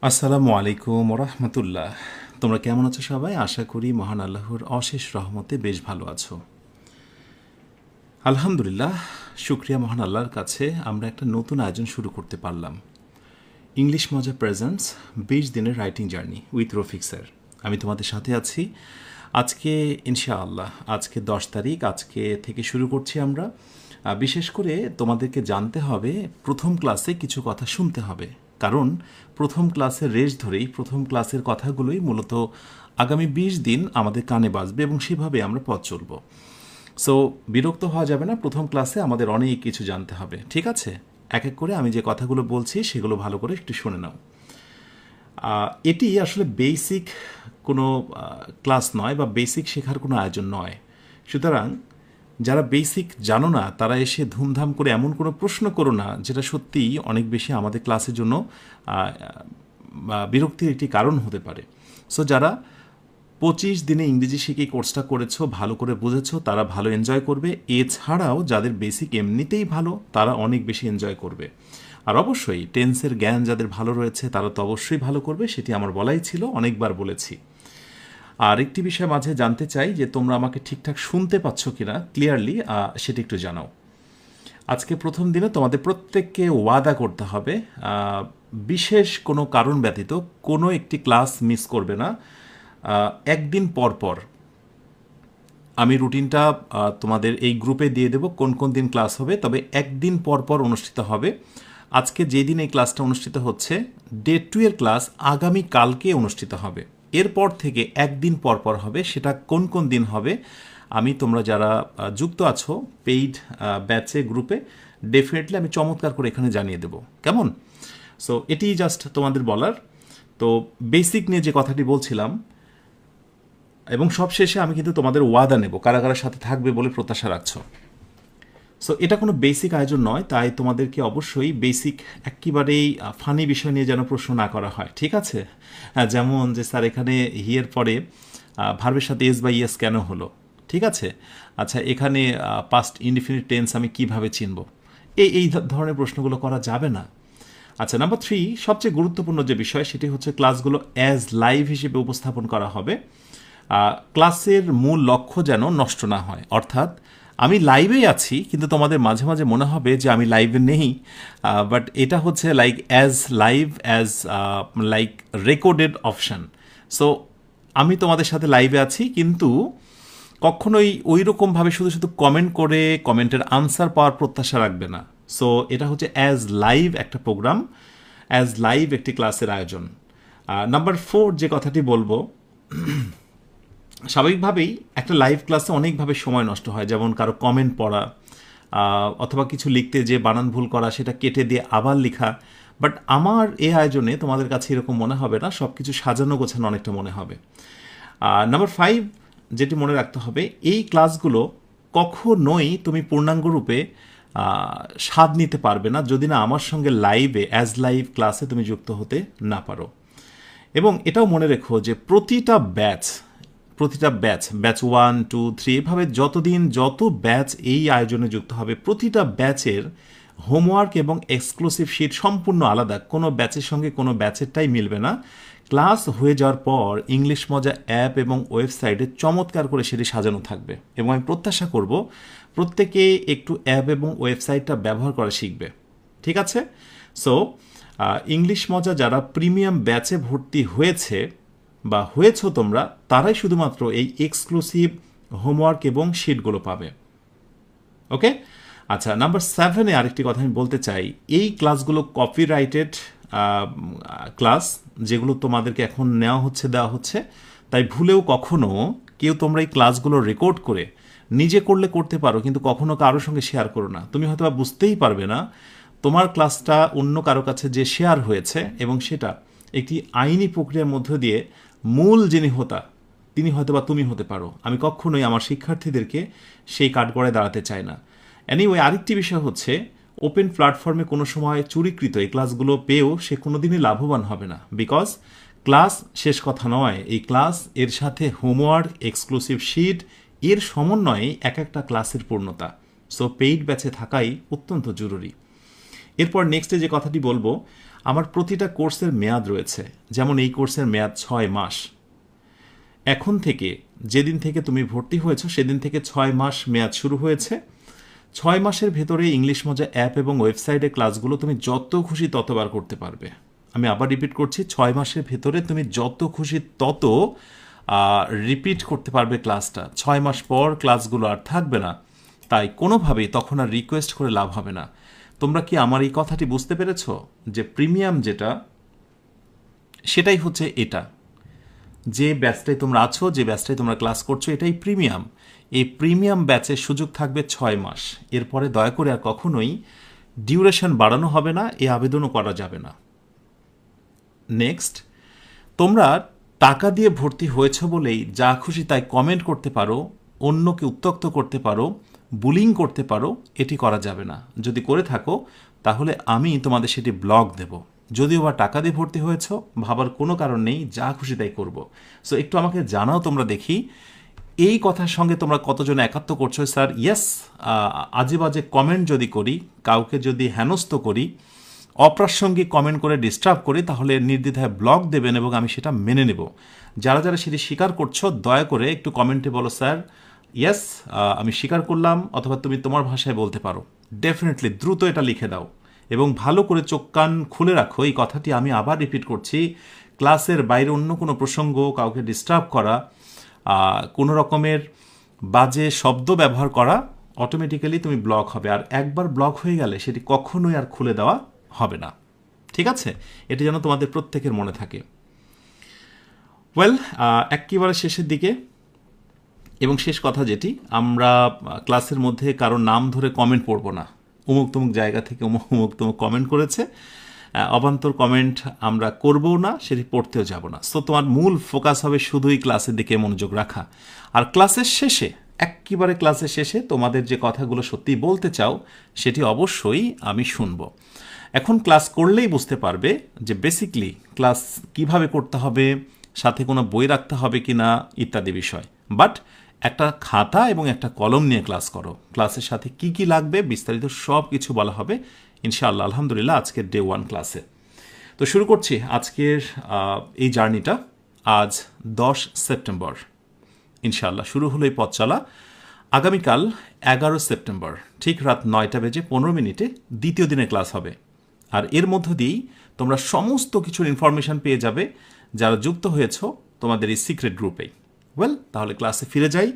আসসালামু আলাইকুম রহমতুল্লাহ। তোমরা কেমন আছো সবাই? আশা করি মহান আল্লাহর অশেষ রহমতে বেশ ভালো আছো। আলহামদুলিল্লাহ, শুক্রিয়া মহান আল্লাহর কাছে আমরা একটা নতুন আয়োজন শুরু করতে পারলাম। ইংলিশ মজা প্রেজেন্টস 20 দিনের writing journey with Rafiq sir. আমি তোমাদের সাথে আছি। আজকে ইনশাআল্লাহ আজকে 10 তারিখ, আজকে থেকে শুরু করছি আমরা। বিশেষ করে তোমাদেরকে জানতে হবে, প্রথম ক্লাসে কিছু কথা শুনতে হবে, কারণ প্রথম ক্লাসের রেশ ধরেই প্রথম ক্লাসের কথাগুলোই মূলত আগামী 20 দিন আমাদের কানে বাজবে এবং সেভাবে আমরা পথ চলব। সো বিরক্ত হওয়া যাবে না, প্রথম ক্লাসে আমাদের অনেক কিছু জানতে হবে, ঠিক আছে? এক এক করে আমি যে কথাগুলো বলছি সেগুলো ভালো করে একটু শুনে নাও। এটি আসলে বেসিক কোনো ক্লাস নয় বা বেসিক শেখার কোনো আয়োজন নয়। সুতরাং যারা বেসিক জানো না তারা এসে ধুমধাম করে এমন কোনো প্রশ্ন করো না যেটা সত্যিই অনেক বেশি আমাদের ক্লাসের জন্য বিরক্তির একটি কারণ হতে পারে। সো যারা 25 দিনে ইংরেজি শিখে কোর্সটা করেছো, ভালো করে বুঝেছো, তারা ভালো এনজয় করবে। এছাড়াও যাদের বেসিক এমনিতেই ভালো তারা অনেক বেশি এনজয় করবে। আর অবশ্যই টেন্সের জ্ঞান যাদের ভালো রয়েছে তারা তো অবশ্যই ভালো করবে, সেটি আমার বলাই ছিল, অনেকবার বলেছি। আর একটি বিষয় মাঝে জানতে চাই যে তোমরা আমাকে ঠিকঠাক শুনতে পাচ্ছ কিনা ক্লিয়ারলি, সেটা একটু জানাও। আজকে প্রথম দিনে তোমাদের প্রত্যেককে ওয়াদা করতে হবে বিশেষ কোনো কারণ ব্যতীত কোনো একটি ক্লাস মিস করবে না। একদিন পর পর আমি রুটিনটা তোমাদের এই গ্রুপে দিয়ে দেবো কোন কোন দিন ক্লাস হবে, তবে একদিন পর পর অনুষ্ঠিত হবে। আজকে যেই দিন এই ক্লাসটা অনুষ্ঠিত হচ্ছে, ডে 2 এর ক্লাস আগামী কালকে অনুষ্ঠিত হবে। এরপর থেকে একদিন পর পর হবে। সেটা কোন কোন দিন হবে আমি, তোমরা যারা যুক্ত আছো পেইড ব্যাচে গ্রুপে, ডেফিনেটলি আমি চমৎকার করে এখানে জানিয়ে দেবো, কেমন? সো এটি জাস্ট তোমাদের বলার। তো বেসিক নিয়ে যে কথাটি বলছিলাম, এবং সবশেষে আমি কিন্তু তোমাদের ওয়াদা নেব কারা কারা সাথে থাকবে বলে প্রত্যাশা রাখছো। সো এটা কোনো বেসিক আয়োজন নয়, তাই তোমাদেরকে অবশ্যই বেসিক একেবারেই ফানি বিষয় নিয়ে যেন প্রশ্ন না করা হয়, ঠিক আছে? যেমন যে স্যার এখানে হিয়ের পরে ভার্বের সাথে এস বা ইয়েস কেন হলো, ঠিক আছে? আচ্ছা, এখানে পাস্ট ইনডিফিনিট টেন্স আমি কিভাবে চিনব? এই ধরনের প্রশ্নগুলো করা যাবে না। আচ্ছা, নাম্বার 3, সবচেয়ে গুরুত্বপূর্ণ যে বিষয় সেটি হচ্ছে ক্লাসগুলো অ্যাজ লাইভ হিসেবে উপস্থাপন করা হবে। ক্লাসের মূল লক্ষ্য যেন নষ্ট না হয়, অর্থাৎ আমি লাইভেই আছি কিন্তু তোমাদের মাঝে মাঝে মনে হবে যে আমি লাইভে নেই, বাট এটা হচ্ছে like as live as like recorded option. So আমি তোমাদের সাথে লাইভে আছি, কিন্তু কখনোই ওই রকমভাবে শুধু শুধু কমেন্ট করে কমেন্টের আনসার পাওয়ার প্রত্যাশা রাখবে না। সো এটা হচ্ছে অ্যাজ লাইভ একটা প্রোগ্রাম, অ্যাজ লাইভ একটি ক্লাসের আয়োজন। নাম্বার 4 যে কথাটি বলবো, স্বাভাবিকভাবেই একটা লাইভ ক্লাসে অনেকভাবে সময় নষ্ট হয়, যেমন কারো কমেন্ট পড়া, অথবা কিছু লিখতে যে বানান ভুল করা সেটা কেটে দিয়ে আবার লেখা। বাট আমার এই আয়োজনে তোমাদের কাছে এরকম মনে হবে না, সব কিছু সাজানো গোছানো অনেকটা মনে হবে। নাম্বার 5 যেটি মনে রাখতে হবে, এই ক্লাসগুলো কখনোই তুমি পূর্ণাঙ্গ রূপে স্বাদ নিতে পারবে না যদি না আমার সঙ্গে লাইভে অ্যাজ লাইভ ক্লাসে তুমি যুক্ত হতে না পারো। এবং এটাও মনে রেখো যে প্রতিটা ব্যাচ ব্যাচ 1, 2, 3 এভাবে যতদিন যত ব্যাচ এই আয়োজনে যুক্ত হবে, প্রতিটা ব্যাচের হোমওয়ার্ক এবং এক্সক্লুসিভ শিট সম্পূর্ণ আলাদা, কোনো ব্যাচের সঙ্গে কোনো ব্যাচেরটাই মিলবে না। ক্লাস হয়ে যাওয়ার পর ইংলিশ মজা অ্যাপ এবং ওয়েবসাইটে চমৎকার করে সেটি সাজানো থাকবে, এবং আমি প্রত্যাশা করব প্রত্যেকে একটু অ্যাপ এবং ওয়েবসাইটটা ব্যবহার করা শিখবে, ঠিক আছে? সো ইংলিশ মজা যারা প্রিমিয়াম ব্যাচে ভর্তি হয়েছে বা হয়েছো তোমরা, তারাই শুধুমাত্র এই এক্সক্লুসিভ হোমওয়ার্ক এবং শিটগুলো পাবে, ওকে? আচ্ছা, নাম্বার 7-এ আরেকটি কথা আমি বলতে চাই, এই ক্লাসগুলো কপিরাইটেড ক্লাস, যেগুলো তোমাদেরকে এখন দেওয়া হচ্ছে, তাই ভুলেও কখনো কেউ তোমরা এই ক্লাসগুলো রেকর্ড করে নিজে করলে করতে পারো, কিন্তু কখনো কারোর সঙ্গে শেয়ার করো না। তুমি হয়তো বুঝতেই পারবে না তোমার ক্লাসটা অন্য কারো কাছে যে শেয়ার হয়েছে, এবং সেটা একটি আইনি প্রক্রিয়ার মধ্য দিয়ে মূল যিনি তিনি হয়তো বা তুমি হতে পারো। আমি কখনোই আমার শিক্ষার্থীদেরকে সেই কাঠগড়ায় দাঁড়াতে চাই না। এনিওয়ে, আরেকটি বিষয় হচ্ছে, ওপেন প্ল্যাটফর্মে কোনো সময় চুরিকৃত এই ক্লাসগুলো পেয়েও সে কোনোদিনই লাভবান হবে না, বিকজ ক্লাস শেষ কথা নয়, এই ক্লাস এর সাথে হোমওয়ার্ক, এক্সক্লুসিভ শিট, এর সমন্বয়ে এক একটা ক্লাসের পূর্ণতা। সো পেইড ব্যাচে থাকাই অত্যন্ত জরুরি। এরপর নেক্সটে যে কথাটি বলবো, আমার প্রতিটা কোর্সের মেয়াদ রয়েছে। যেমন এই কোর্সের মেয়াদ 6 মাস। এখন থেকে যেদিন থেকে তুমি ভর্তি হয়েছো সেদিন থেকে 6 মাস মেয়াদ শুরু হয়েছে। 6 মাসের ভেতরে ইংলিশ মজা অ্যাপ এবং ওয়েবসাইটে ক্লাসগুলো তুমি যত খুশি ততবার করতে পারবে। আমি আবার রিপিট করছি, 6 মাসের ভেতরে তুমি যত খুশি তত রিপিট করতে পারবে ক্লাসটা। 6 মাস পর ক্লাসগুলো আর থাকবে না, তাই কোনোভাবেই তখন আর রিকোয়েস্ট করে লাভ হবে না। তোমরা কি আমার এই কথাটি বুঝতে পেরেছ যে প্রিমিয়াম যেটা সেটাই হচ্ছে এটা, যে ব্যাচটায় তোমরা আছো, যে ব্যাচটায় তোমরা ক্লাস করছো, এটাই প্রিমিয়াম। এই প্রিমিয়াম ব্যাচের সুযোগ থাকবে 6 মাস। এরপরে দয়া করে আর কখনোই ডিউরেশন বাড়ানো হবে না, এই আবেদনও করা যাবে না। নেক্সট, তোমরা টাকা দিয়ে ভর্তি হয়েছ বলেই যা খুশি তাই কমেন্ট করতে পারো, অন্যকে উত্ত্যক্ত করতে পারো, বুলিং করতে পারো, এটি করা যাবে না। যদি করে থাকো তাহলে আমি তোমাদের সেটি ব্লক দেব। যদিও বা টাকা দিয়ে ভর্তি হয়েছ, ভাবার কোনো কারণ নেই, যা খুশি তাই করব। সো একটু আমাকে জানাও তোমরা, দেখি এই কথার সঙ্গে তোমরা কতজন একাত্ম করছো। স্যার ইয়েস, আজে বাজে কমেন্ট যদি করি, কাউকে যদি হেনস্থ করি, অপ্রাসঙ্গিক কমেন্ট করে ডিস্টার্ব করি, তাহলে নির্দ্বিধায় ব্লক দেবেন এবং আমি সেটা মেনে নেব। যারা যারা সেটি স্বীকার করছো দয়া করে একটু কমেন্টে বলো স্যার ইয়েস আমি স্বীকার করলাম, অথবা তুমি তোমার ভাষায় বলতে পারো। ডেফিনেটলি দ্রুত এটা লিখে দাও এবং ভালো করে চোখ কান খুলে রাখো। এই কথাটি আমি আবার রিপিট করছি, ক্লাসের বাইরে অন্য কোনো প্রসঙ্গ, কাউকে ডিস্টার্ব করা, কোনো রকমের বাজে শব্দ ব্যবহার করা, অটোমেটিক্যালি তুমি ব্লক হবে। আর একবার ব্লক হয়ে গেলে সেটি কখনোই আর খুলে দেওয়া হবে না। ঠিক আছে, এটি যেন তোমাদের প্রত্যেকের মনে থাকে। ওয়েল, একেবারে শেষের দিকে এবং শেষ কথা যেটি, আমরা ক্লাসের মধ্যে কারোর নাম ধরে কমেন্ট পড়ব না। অমুক তমুক জায়গা থেকে অমুক তমুক কমেন্ট করেছে, অবান্তর কমেন্ট আমরা করবও না, সেটি পড়তেও যাব না। সো তোমার মূল ফোকাস হবে শুধুই ক্লাসের দিকে মনোযোগ রাখা। আর ক্লাসের শেষে, একেবারে ক্লাসের শেষে তোমাদের যে কথাগুলো সত্যি বলতে চাও সেটি অবশ্যই আমি শুনব। এখন ক্লাস করলেই বুঝতে পারবে যে বেসিকলি ক্লাস কিভাবে করতে হবে, সাথে কোনো বই রাখতে হবে কি না ইত্যাদি বিষয়। বাট একটা খাতা এবং একটা কলম নিয়ে ক্লাস করো। ক্লাসের সাথে কি কি লাগবে বিস্তারিত সব কিছু বলা হবে ইনশাআল্লাহ, আলহামদুলিল্লাহ, আজকের ডে 1 ক্লাসে। তো শুরু করছি আজকের এই জার্নিটা। আজ 10 সেপ্টেম্বর, ইনশাআল্লাহ শুরু হলো এই পথ চলা। আগামীকাল 11 সেপ্টেম্বর ঠিক রাত 9:15 দ্বিতীয় দিনের ক্লাস হবে। আর এর মধ্য দিয়েই তোমরা সমস্ত কিছুর ইনফরমেশান পেয়ে যাবে যারা যুক্ত হয়েছ তোমাদের এই সিক্রেট গ্রুপেই। ওয়েল, তাহলে ক্লাসে ফিরে যাই,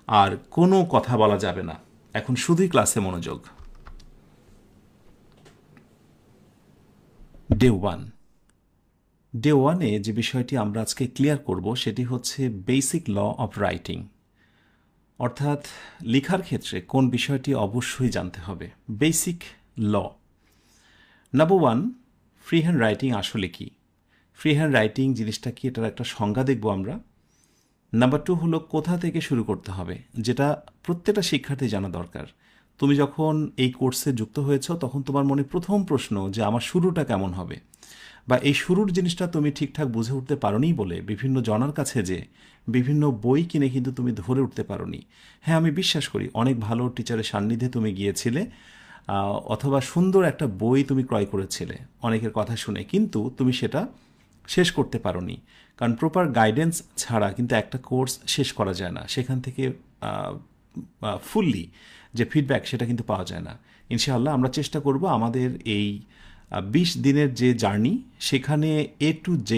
আর কোনো কথা বলা যাবে না, এখন শুধুই ক্লাসে মনোযোগ। ডে 1, ডে 1-এ যে বিষয়টি আমরা আজকে ক্লিয়ার করব সেটি হচ্ছে বেসিক ল অফ রাইটিং, অর্থাৎ লেখার ক্ষেত্রে কোন বিষয়টি অবশ্যই জানতে হবে, বেসিক ল। নাম্বার 1, ফ্রি হ্যান্ড রাইটিং আসলে কি, ফ্রি হ্যান্ড রাইটিং জিনিসটা কি, এটার একটা সংজ্ঞা দেখব আমরা। নাম্বার 2 হলো কোথা থেকে শুরু করতে হবে, যেটা প্রত্যেকটা শিক্ষার্থী জানা দরকার। তুমি যখন এই কোর্সে যুক্ত হয়েছ তখন তোমার মনে প্রথম প্রশ্ন যে আমার শুরুটা কেমন হবে, বা এই শুরুর জিনিসটা তুমি ঠিকঠাক বুঝে উঠতে পারোনি বলে বিভিন্ন জনার কাছে যে বিভিন্ন বই কিনে কিন্তু তুমি ধরে উঠতে পারোনি। হ্যাঁ, আমি বিশ্বাস করি অনেক ভালো টিচারের সান্নিধ্যে তুমি গিয়েছিলে, অথবা সুন্দর একটা বই তুমি ক্রয় করেছিলে অনেকের কথা শুনে, কিন্তু তুমি সেটা শেষ করতে পারোনি। কারণ প্রপার গাইডেন্স ছাড়া কিন্তু একটা কোর্স শেষ করা যায় না, সেখান থেকে ফুললি যে ফিডব্যাক সেটা কিন্তু পাওয়া যায় না। ইনশাআল্লাহ আমরা চেষ্টা করব আমাদের এই 20 দিনের যে জার্নি, সেখানে A to Z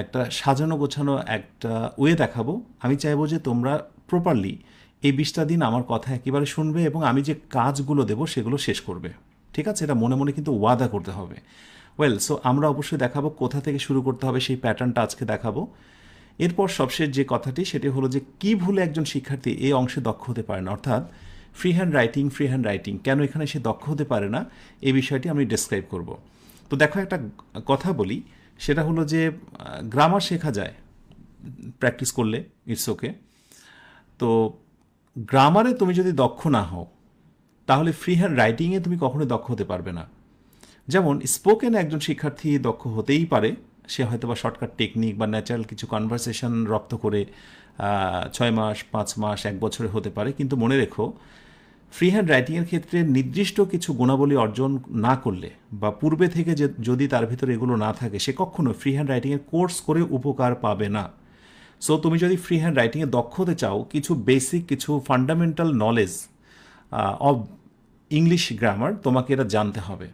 একটা সাজানো গোছানো একটা ওয়ে দেখাবো। আমি চাইবো যে তোমরা প্রপারলি এই 20টা দিন আমার কথা একেবারে শুনবে এবং আমি যে কাজগুলো দেবো সেগুলো শেষ করবে। ঠিক আছে, এটা মনে মনে কিন্তু ওয়াদা করতে হবে। ওয়েল, সো আমরা অবশ্যই দেখাবো কোথা থেকে শুরু করতে হবে, সেই প্যাটার্নটা আজকে দেখাবো। এরপর সবশেষ যে কথাটি সেটি হলো যে কী ভুলে একজন শিক্ষার্থী এই অংশে দক্ষ হতে পারে না, অর্থাৎ ফ্রি হ্যান্ড রাইটিং কেন এখানে সে দক্ষ হতে পারে না, এই বিষয়টি আমি ডেসক্রাইব করব। তো দেখো, একটা কথা বলি, সেটা হলো যে গ্রামার শেখা যায় প্র্যাকটিস করলে, ইটস ওকে। তো গ্রামারে তুমি যদি দক্ষ না হও তাহলে ফ্রি হ্যান্ড রাইটিংয়ে তুমি কখনোই দক্ষ হতে পারবে না। যেমন স্পোকেন একজন শিক্ষার্থী দক্ষ হতেই পারে, সে হয়তো বা শর্টকাট টেকনিক বা ন্যাচারাল কিছু কনভারসেশন রপ্ত করে 6 মাস, 5 মাস, 1 বছরে হতে পারে। কিন্তু মনে রেখো, ফ্রি হ্যান্ড রাইটিংয়ের ক্ষেত্রে নির্দিষ্ট কিছু গুণাবলী অর্জন না করলে বা পূর্বে থেকে যে যদি তার ভিতরে এগুলো না থাকে সে কখনো ফ্রি হ্যান্ড রাইটিংয়ের কোর্স করে উপকার পাবে না। সো তুমি যদি ফ্রি হ্যান্ড রাইটিংয়ে দক্ষ হতে চাও, কিছু বেসিক কিছু fundamental knowledge of English grammar তোমাকে এটা জানতে হবে।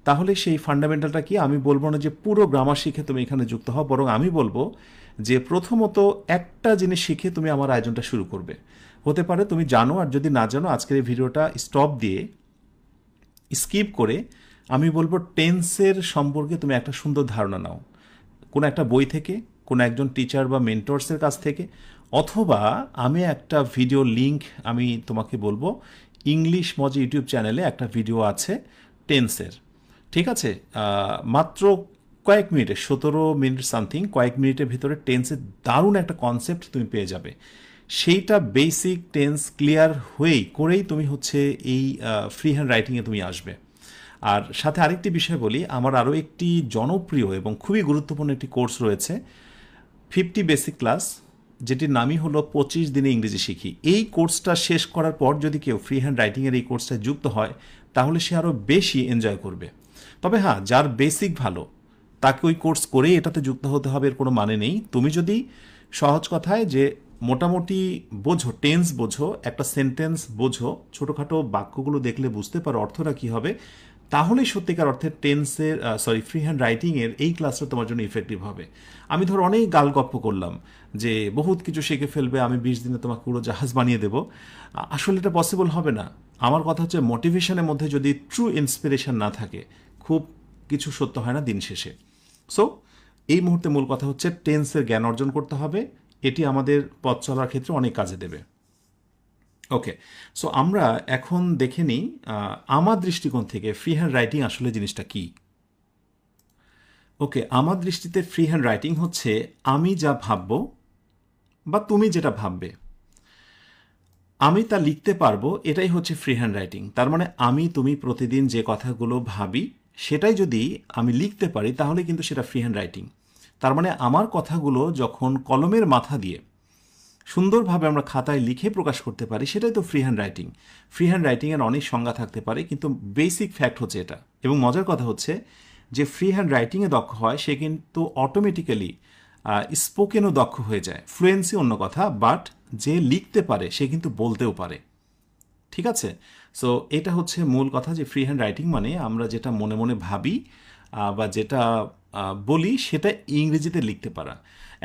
তাহলে সেই ফান্ডামেন্টালটা কি, আমি বলবো না যে পুরো গ্রামার শিখে তুমি এখানে যুক্ত হও, বরং আমি বলবো যে প্রথমত একটা জিনিস শিখে তুমি আমার আয়োজনটা শুরু করবে। হতে পারে তুমি জানো, আর যদি না জানো আজকের এই ভিডিওটা স্টপ দিয়ে স্কিপ করে আমি বলবো টেন্সের সম্পর্কে তুমি একটা সুন্দর ধারণা নাও, কোনো একটা বই থেকে, কোনো একজন টিচার বা মেন্টরসের কাছ থেকে, অথবা আমি একটা ভিডিও লিংক আমি তোমাকে বলবো, ইংলিশ মজা ইউটিউব চ্যানেলে একটা ভিডিও আছে টেন্সের, ঠিক আছে? মাত্র কয়েক মিনিটে, 17 মিনিট সামথিং, কয়েক মিনিটের ভিতরে টেন্সের দারুণ একটা কনসেপ্ট তুমি পেয়ে যাবে। সেইটা বেসিক টেন্স ক্লিয়ার করেই তুমি হচ্ছে এই ফ্রি হ্যান্ড রাইটিংয়ে তুমি আসবে। আর সাথে আরেকটি বিষয় বলি, আমার আরও একটি জনপ্রিয় এবং খুবই গুরুত্বপূর্ণ একটি কোর্স রয়েছে, 50 বেসিক ক্লাস, যেটির নামই হলো 25 দিনে ইংরেজি শিখি। এই কোর্সটা শেষ করার পর যদি কেউ ফ্রি হ্যান্ড রাইটিংয়ের এই কোর্সটায় যুক্ত হয় তাহলে সে আরও বেশি এনজয় করবে। তবে হ্যাঁ, যার বেসিক ভালো তাকে ওই কোর্স করেই এটাতে যুক্ত হতে হবে এর কোনো মানে নেই। তুমি যদি সহজ কথায় যে মোটামুটি বোঝো, টেন্স বোঝো, একটা সেন্টেন্স বোঝো, ছোটোখাটো বাক্যগুলো দেখলে বুঝতে পারো অর্থটা কী হবে, তাহলেই সত্যিকার অর্থে টেন্সের ফ্রি হ্যান্ড রাইটিংয়ের এই ক্লাসটা তোমার জন্য ইফেক্টিভ হবে। আমি ধর অনেক গালগপ্প করলাম যে বহুত কিছু শিখে ফেলবে, আমি 20 দিনে তোমাকে পুরো জাহাজ বানিয়ে দেবো, আসলে এটা পসিবল হবে না। আমার কথা হচ্ছে মোটিভেশনের মধ্যে যদি ট্রু ইন্সপিরেশন না থাকে, খুব কিছু সত্য হয় না দিন শেষে। সো এই মুহূর্তে মূল কথা হচ্ছে টেন্সের জ্ঞান অর্জন করতে হবে, এটি আমাদের পথ চলার ক্ষেত্রে অনেক কাজে দেবে। ওকে, সো আমরা এখন দেখে নিই আমার দৃষ্টিকোণ থেকে ফ্রি হ্যান্ড রাইটিং আসলে জিনিসটা কি। ওকে, আমার দৃষ্টিতে ফ্রি হ্যান্ড রাইটিং হচ্ছে আমি যা ভাববো বা তুমি যেটা ভাববে আমি তা লিখতে পারবো, এটাই হচ্ছে ফ্রি হ্যান্ড রাইটিং। তার মানে আমি তুমি প্রতিদিন যে কথাগুলো ভাবি সেটাই যদি আমি লিখতে পারি তাহলে কিন্তু সেটা ফ্রি হ্যান্ড রাইটিং। তার মানে আমার কথাগুলো যখন কলমের মাথা দিয়ে সুন্দরভাবে আমরা খাতায় লিখে প্রকাশ করতে পারি সেটাই তো free hand writing. Free hand রাইটিংয়ের অনেক সংজ্ঞা থাকতে পারে, কিন্তু বেসিক ফ্যাক্ট হচ্ছে এটা। এবং মজার কথা হচ্ছে যে ফ্রি হ্যান্ড রাইটিংয়ে দক্ষ হয় সে কিন্তু অটোমেটিক্যালি স্পোকেনও দক্ষ হয়ে যায়। ফ্লুয়েন্সি অন্য কথা, বাট যে লিখতে পারে সে কিন্তু বলতেও পারে, ঠিক আছে? সো এটা হচ্ছে মূল কথা, যে ফ্রি হ্যান্ড রাইটিং মানে আমরা যেটা মনে মনে ভাবি বা যেটা বলি সেটা ইংরেজিতে লিখতে পারা।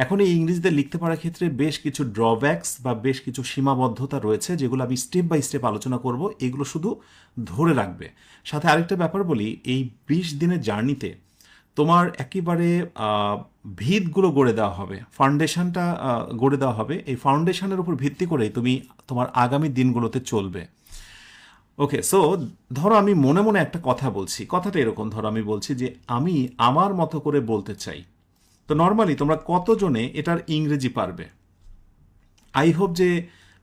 এখন এই ইংরেজিতে লিখতে পারার ক্ষেত্রে বেশ কিছু ড্রব্যাকস বা বেশ কিছু সীমাবদ্ধতা রয়েছে, যেগুলো আমি স্টেপ বাই স্টেপ আলোচনা করব, এগুলো শুধু ধরে রাখবে। সাথে আরেকটা ব্যাপার বলি, এই 20 দিনের জার্নিতে তোমার একেবারে ভিতগুলো গড়ে দেওয়া হবে, ফাউন্ডেশনটা গড়ে দেওয়া হবে। এই ফাউন্ডেশনের উপর ভিত্তি করেই তুমি তোমার আগামী দিনগুলোতে চলবে। ওকে, সো ধরো আমি মনে মনে একটা কথা বলছি, কথাটা এরকম, ধরো আমি বলছি যে আমি আমার মতো করে বলতে চাই। তো নর্মালি তোমরা কতজনে এটার ইংরেজি পারবে? আই হোপ যে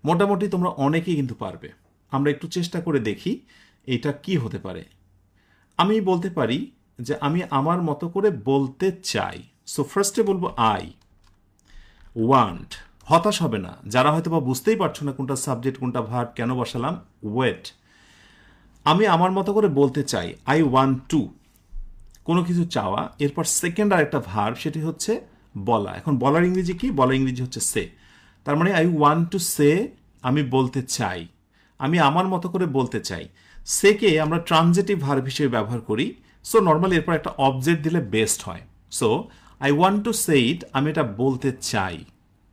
মোটামুটি তোমরা অনেকেই কিন্তু পারবে। আমরা একটু চেষ্টা করে দেখি এটা কি হতে পারে। আমি বলতে পারি যে আমি আমার মতো করে বলতে চাই। সো ফার্স্টে বলবো আই ওয়ান্ট। হতাশ হবে না, যারা হয়তো বা বুঝতেই পারছো না কোনটা সাবজেক্ট কোনটা ভার্ব কেন বসালাম, ওয়েট। আমি আমার মতো করে বলতে চাই, আই ওয়ান্ট টু, কোনো কিছু চাওয়া। এরপর সেকেন্ড আর একটা ভার্ব, সেটি হচ্ছে বলা। এখন বলার ইংরেজি কি? বলার ইংরেজি হচ্ছে সে। তার মানে আই ওয়ান্ট টু সে, আমি বলতে চাই, আমি আমার মতো করে বলতে চাই। সেকে আমরা ট্রানজিটিভ ভার্ব হিসেবে ব্যবহার করি। সো নর্মালি এরপর একটা অবজেক্ট দিলে বেস্ট হয়। So I want to say it, আমি এটা বলতে চাই।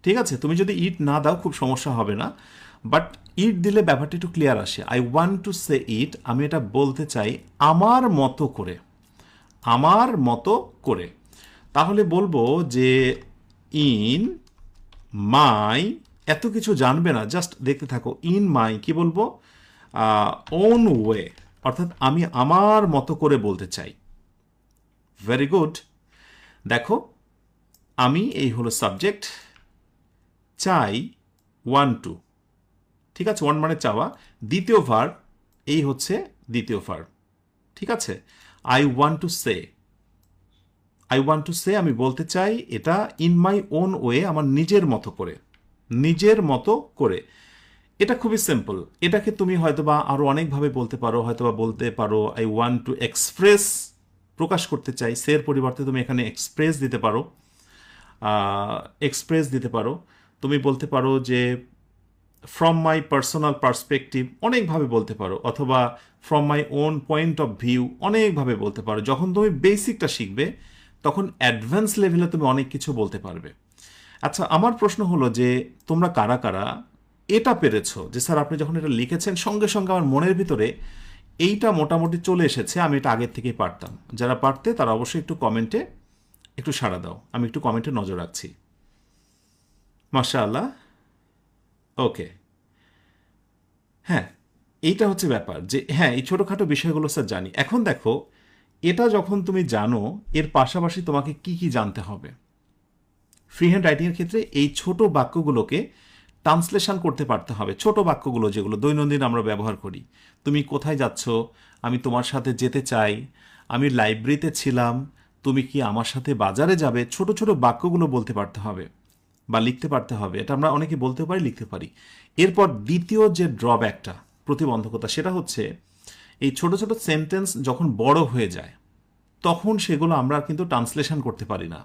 ঠিক আছে, তুমি যদি ইট না দাও খুব সমস্যা হবে না, বাট ইট দিলে ব্যাপারটা একটু ক্লিয়ার আসে। I want to say it, আমি এটা বলতে চাই আমার মতো করে, আমার মতো করে। তাহলে বলবো যে ইন মাই, এত কিছু জানবে না, জাস্ট দেখতে থাকো। ইন মাই কি বলবো? ওন ওয়ে, অর্থাৎ আমি আমার মতো করে বলতে চাই। Very good. দেখো আমি, এই হলো সাবজেক্ট, চাই ওয়ান টু, ঠিক আছে, ওয়ান মানে চাওয়া, দ্বিতীয় ভার্ব, এই হচ্ছে দ্বিতীয় ভার্ব, ঠিক আছে। I want to say, I want to সে, আমি বলতে চাই এটা ইন মাই ওন ওয়ে, আমার নিজের মতো করে, নিজের মতো করে। এটা খুবই সিম্পল। এটাকে তুমি হয়তোবা আরো অনেকভাবে বলতে পারো, হয়তোবা বলতে পারো আই ওয়ান্ট টু এক্সপ্রেস, প্রকাশ করতে চাই, সের পরিবর্তে তুমি এখানে এক্সপ্রেস দিতে পারো, এক্সপ্রেস দিতে পারো। তুমি বলতে পারো যে ফ্রম মাই পার্সোনাল পার্সপেক্টিভ, অনেকভাবে বলতে পারো, অথবা from my own point of view, অনেকভাবে বলতে পারো। যখন তুমি বেসিকটা শিখবে তখন অ্যাডভান্স লেভেলে তুমি অনেক কিছু বলতে পারবে। আচ্ছা, আমার প্রশ্ন হলো যে তোমরা কারা কারা এটা পেরেছো, যে স্যার আপনি যখন এটা লিখেছেন সঙ্গে সঙ্গে আমার মনের ভিতরে এইটা মোটামুটি চলে এসেছে, আমি এটা আগের থেকেই পারতাম। যারা পারতে তারা অবশ্যই একটু কমেন্টে একটু সাড়া দাও, আমি একটু কমেন্টে নজর রাখছি। মাশাআল্লাহ, ওকে। হ্যাঁ, এইটা হচ্ছে ব্যাপার যে হ্যাঁ, এই ছোটোখাটো বিষয়গুলো স্যার জানি। এখন দেখো, এটা যখন তুমি জানো, এর পাশাপাশি তোমাকে কি কি জানতে হবে। ফ্রি হ্যান্ড রাইটিংয়ের ক্ষেত্রে এই ছোট বাক্যগুলোকে ট্রান্সলেশন করতে পারতে হবে। ছোট বাক্যগুলো যেগুলো দৈনন্দিন আমরা ব্যবহার করি, তুমি কোথায় যাচ্ছ, আমি তোমার সাথে যেতে চাই, আমি লাইব্রেরিতে ছিলাম, তুমি কি আমার সাথে বাজারে যাবে, ছোট ছোট বাক্যগুলো বলতে পারতে হবে বা লিখতে পারতে হবে। এটা আমরা অনেকে বলতে পারি, লিখতে পারি। এরপর দ্বিতীয় যে ড্রব্যাকটা, প্রতিবন্ধকতা, সেটা হচ্ছে এই ছোট ছোট সেন্টেন্স যখন বড় হয়ে যায় তখন সেগুলো আমরা কিন্তু ট্রান্সলেশন করতে পারি না।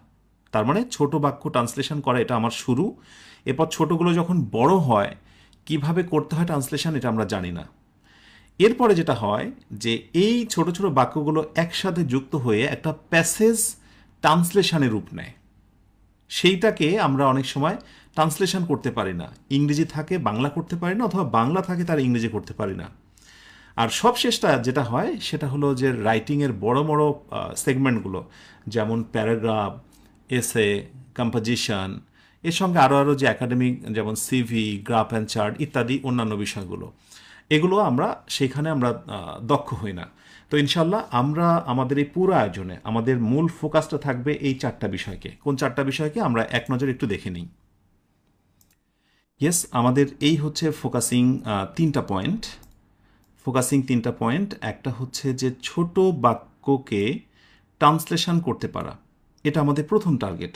তার মানে ছোট বাক্য ট্রান্সলেশন করা এটা আমার শুরু। এরপর ছোটগুলো যখন বড় হয় কিভাবে করতে হয় ট্রান্সলেশন, এটা আমরা জানি না। এরপরে যেটা হয় যে এই ছোট ছোট বাক্যগুলো একসাথে যুক্ত হয়ে একটা প্যাসেজ ট্রান্সলেশনের রূপ নেয়। সেইটাকে আমরা অনেক সময় ট্রান্সলেশন করতে পারি না। ইংরেজি থাকে বাংলা করতে পারি না, অথবা বাংলা থাকে তার ইংরেজি করতে পারি না। আর সবশেষটা যেটা হয় সেটা হলো যে রাইটিংয়ের বড় বড় সেগমেন্টগুলো, যেমন প্যারাগ্রাফ, এসে, কম্পোজিশন, এর সঙ্গে আরও আরও যে একাডেমিক, যেমন সিভি, গ্রাফ অ্যান্ড চার্ট ইত্যাদি অন্যান্য বিষয়গুলো, এগুলো আমরা সেখানে আমরা দক্ষ হই না। তো ইনশাল্লাহ আমরা আমাদের এই পুরো আয়োজনে আমাদের মূল ফোকাসটা থাকবে এই চারটা বিষয়কে। কোন চারটা বিষয়কে আমরা এক নজর একটু দেখে নিই। ইয়েস, আমাদের এই হচ্ছে ফোকাসিং তিনটা পয়েন্ট। ফোকাসিং তিনটা পয়েন্ট, একটা হচ্ছে যে ছোট বাক্যকে ট্রান্সলেশন করতে পারা, এটা আমাদের প্রথম টার্গেট।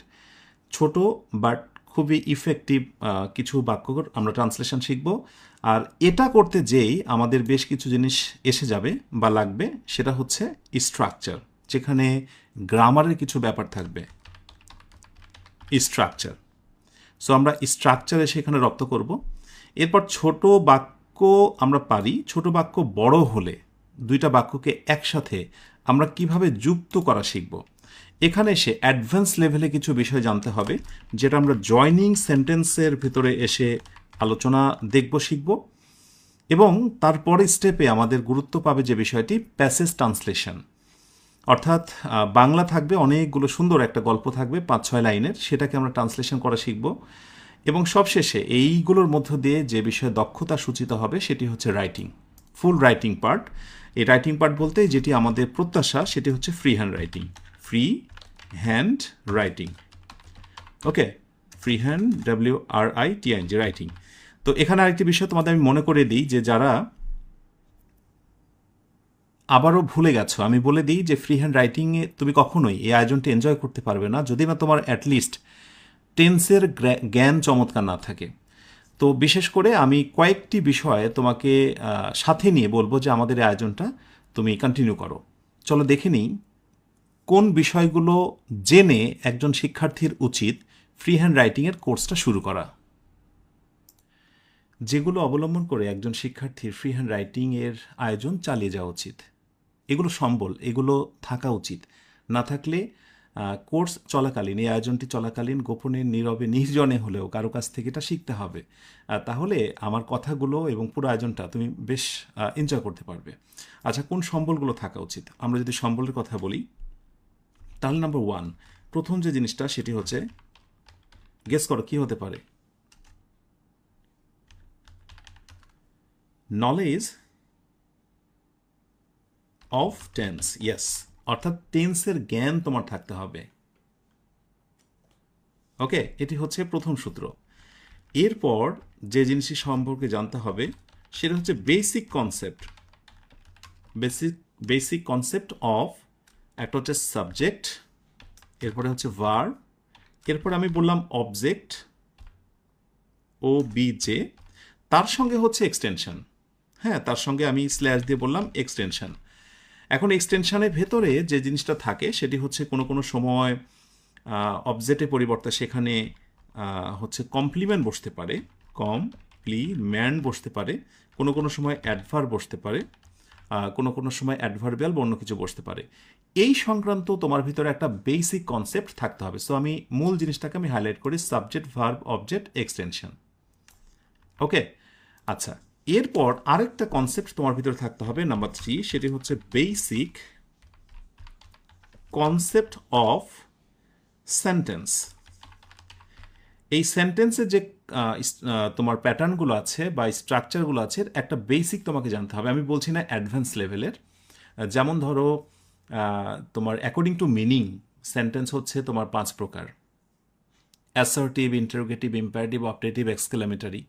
ছোট বাট খুবই ইফেক্টিভ কিছু বাক্য আমরা ট্রান্সলেশন শিখব। আর এটা করতে যেই আমাদের বেশ কিছু জিনিস এসে যাবে বা লাগবে, সেটা হচ্ছে স্ট্রাকচার, যেখানে গ্রামারের কিছু ব্যাপার থাকবে। স্ট্রাকচার, সো আমরা স্ট্রাকচারে সেখানে রপ্ত করব। এরপর ছোট বাক্য আমরা পারি, ছোট বাক্য বড় হলে দুইটা বাক্যকে একসাথে আমরা কিভাবে যুক্ত করা শিখব। এখানে এসে অ্যাডভান্স লেভেলে কিছু বিষয় জানতে হবে, যেটা আমরা জয়নিং সেন্টেন্সের ভিতরে এসে আলোচনা দেখব, শিখব। এবং তারপরে স্টেপে আমাদের গুরুত্ব পাবে যে বিষয়টি প্যাসেজ ট্রান্সলেশন, অর্থাৎ বাংলা থাকবে, অনেকগুলো সুন্দর একটা গল্প থাকবে 5-6 লাইনের, সেটাকে আমরা ট্রান্সলেশন করা শিখব। এবং সবশেষে এইগুলোর মধ্য দিয়ে যে বিষয়ে দক্ষতা সূচিত হবে সেটি হচ্ছে রাইটিং, ফুল রাইটিং পার্ট। এই রাইটিং পার্ট বলতে যেটি আমাদের প্রত্যাশা সেটি হচ্ছে free hand writing. Free hand writing, ওকে, ফ্রি হ্যান্ড, WRITING, রাইটিং। তো এখানে আরেকটি বিষয় তোমাদের আমি মনে করে দিই, যে যারা আবারও ভুলে গেছো, আমি বলে দিই যে ফ্রি হ্যান্ড রাইটিংয়ে তুমি কখনোই এই আয়োজনটি এনজয় করতে পারবে না যদি না তোমার অ্যাটলিস্ট টেন্সের জ্ঞান চমৎকার না থাকে। তো বিশেষ করে আমি কয়েকটি বিষয়ে তোমাকে সাথে নিয়ে বলবো যে আমাদের এই আয়োজনটা তুমি কন্টিনিউ করো। চলো দেখে নিই কোন বিষয়গুলো জেনে একজন শিক্ষার্থীর উচিত ফ্রি হ্যান্ড রাইটিংয়ের কোর্সটা শুরু করা। যেগুলো অবলম্বন করে একজন শিক্ষার্থীর ফ্রি হ্যান্ড রাইটিংয়ের আয়োজন চালিয়ে যাওয়া উচিত, এগুলো সম্বল, এগুলো থাকা উচিত। না থাকলে কোর্স চলাকালীন, এই আয়োজনটি চলাকালীন গোপনে, নীরবে, নির্জনে হলেও কারো কাছ থেকে এটা শিখতে হবে। তাহলে আমার কথাগুলো এবং পুরো আয়োজনটা তুমি বেশ এনজয় করতে পারবে। আচ্ছা, কোন সম্বলগুলো থাকা উচিত? আমরা যদি সম্বলের কথা বলি তাহলে নাম্বার 1, প্রথম যে জিনিসটা সেটি হচ্ছে, গেস করো কি হতে পারে? Knowledge of tense. ইয়েস, অর্থাৎ টেন্সের জ্ঞান তোমার থাকতে হবে। ওকে, এটি হচ্ছে প্রথম সূত্র। এরপর যে জিনিসটি সম্পর্কে জানতে হবে সেটা হচ্ছে basic concept. Basic concept of, একটা হচ্ছে সাবজেক্ট, এরপরে হচ্ছে ভার্ব, এরপরে আমি বললাম অবজেক্ট, OBJ, তার সঙ্গে হচ্ছে এক্সটেনশন। হ্যাঁ, তার সঙ্গে আমি স্ল্যাশ দিয়ে বললাম এক্সটেনশন। এখন এক্সটেনশনের ভেতরে যে জিনিসটা থাকে সেটি হচ্ছে কোনো কোনো সময় অবজেক্টের পরিবর্তে সেখানে হচ্ছে কমপ্লিমেন্ট বসতে পারে, কমপ্লিমেন্ট বসতে পারে, কোনো কোনো সময় অ্যাডভার্ব বসতে পারে, কোনো কোনো সময় অ্যাডভার্বিয়াল বা অন্য কিছু বসতে পারে। এই সংক্রান্ত তোমার ভিতরে একটা বেসিক কনসেপ্ট থাকতে হবে। সো আমি মূল জিনিসটাকে আমি হাইলাইট করি, সাবজেক্ট, ভার্ব, অবজেক্ট, এক্সটেনশন। ওকে, আচ্ছা, এরপর আরেকটা কনসেপ্ট তোমার ভিতরে থাকতে হবে, নাম্বার 3, সেটি হচ্ছে বেসিক কনসেপ্ট অফ সেন্টেন্স। এই সেন্টেন্সের যে তোমার প্যাটার্নগুলো আছে বা স্ট্রাকচারগুলো আছে, একটা বেসিক তোমাকে জানতে হবে। আমি বলছি না অ্যাডভান্স লেভেলের। যেমন ধরো তোমার অ্যাকর্ডিং টু মিনিং সেন্টেন্স হচ্ছে তোমার 5 প্রকার: assertive, interrogative, imperative, optative, exclamatory.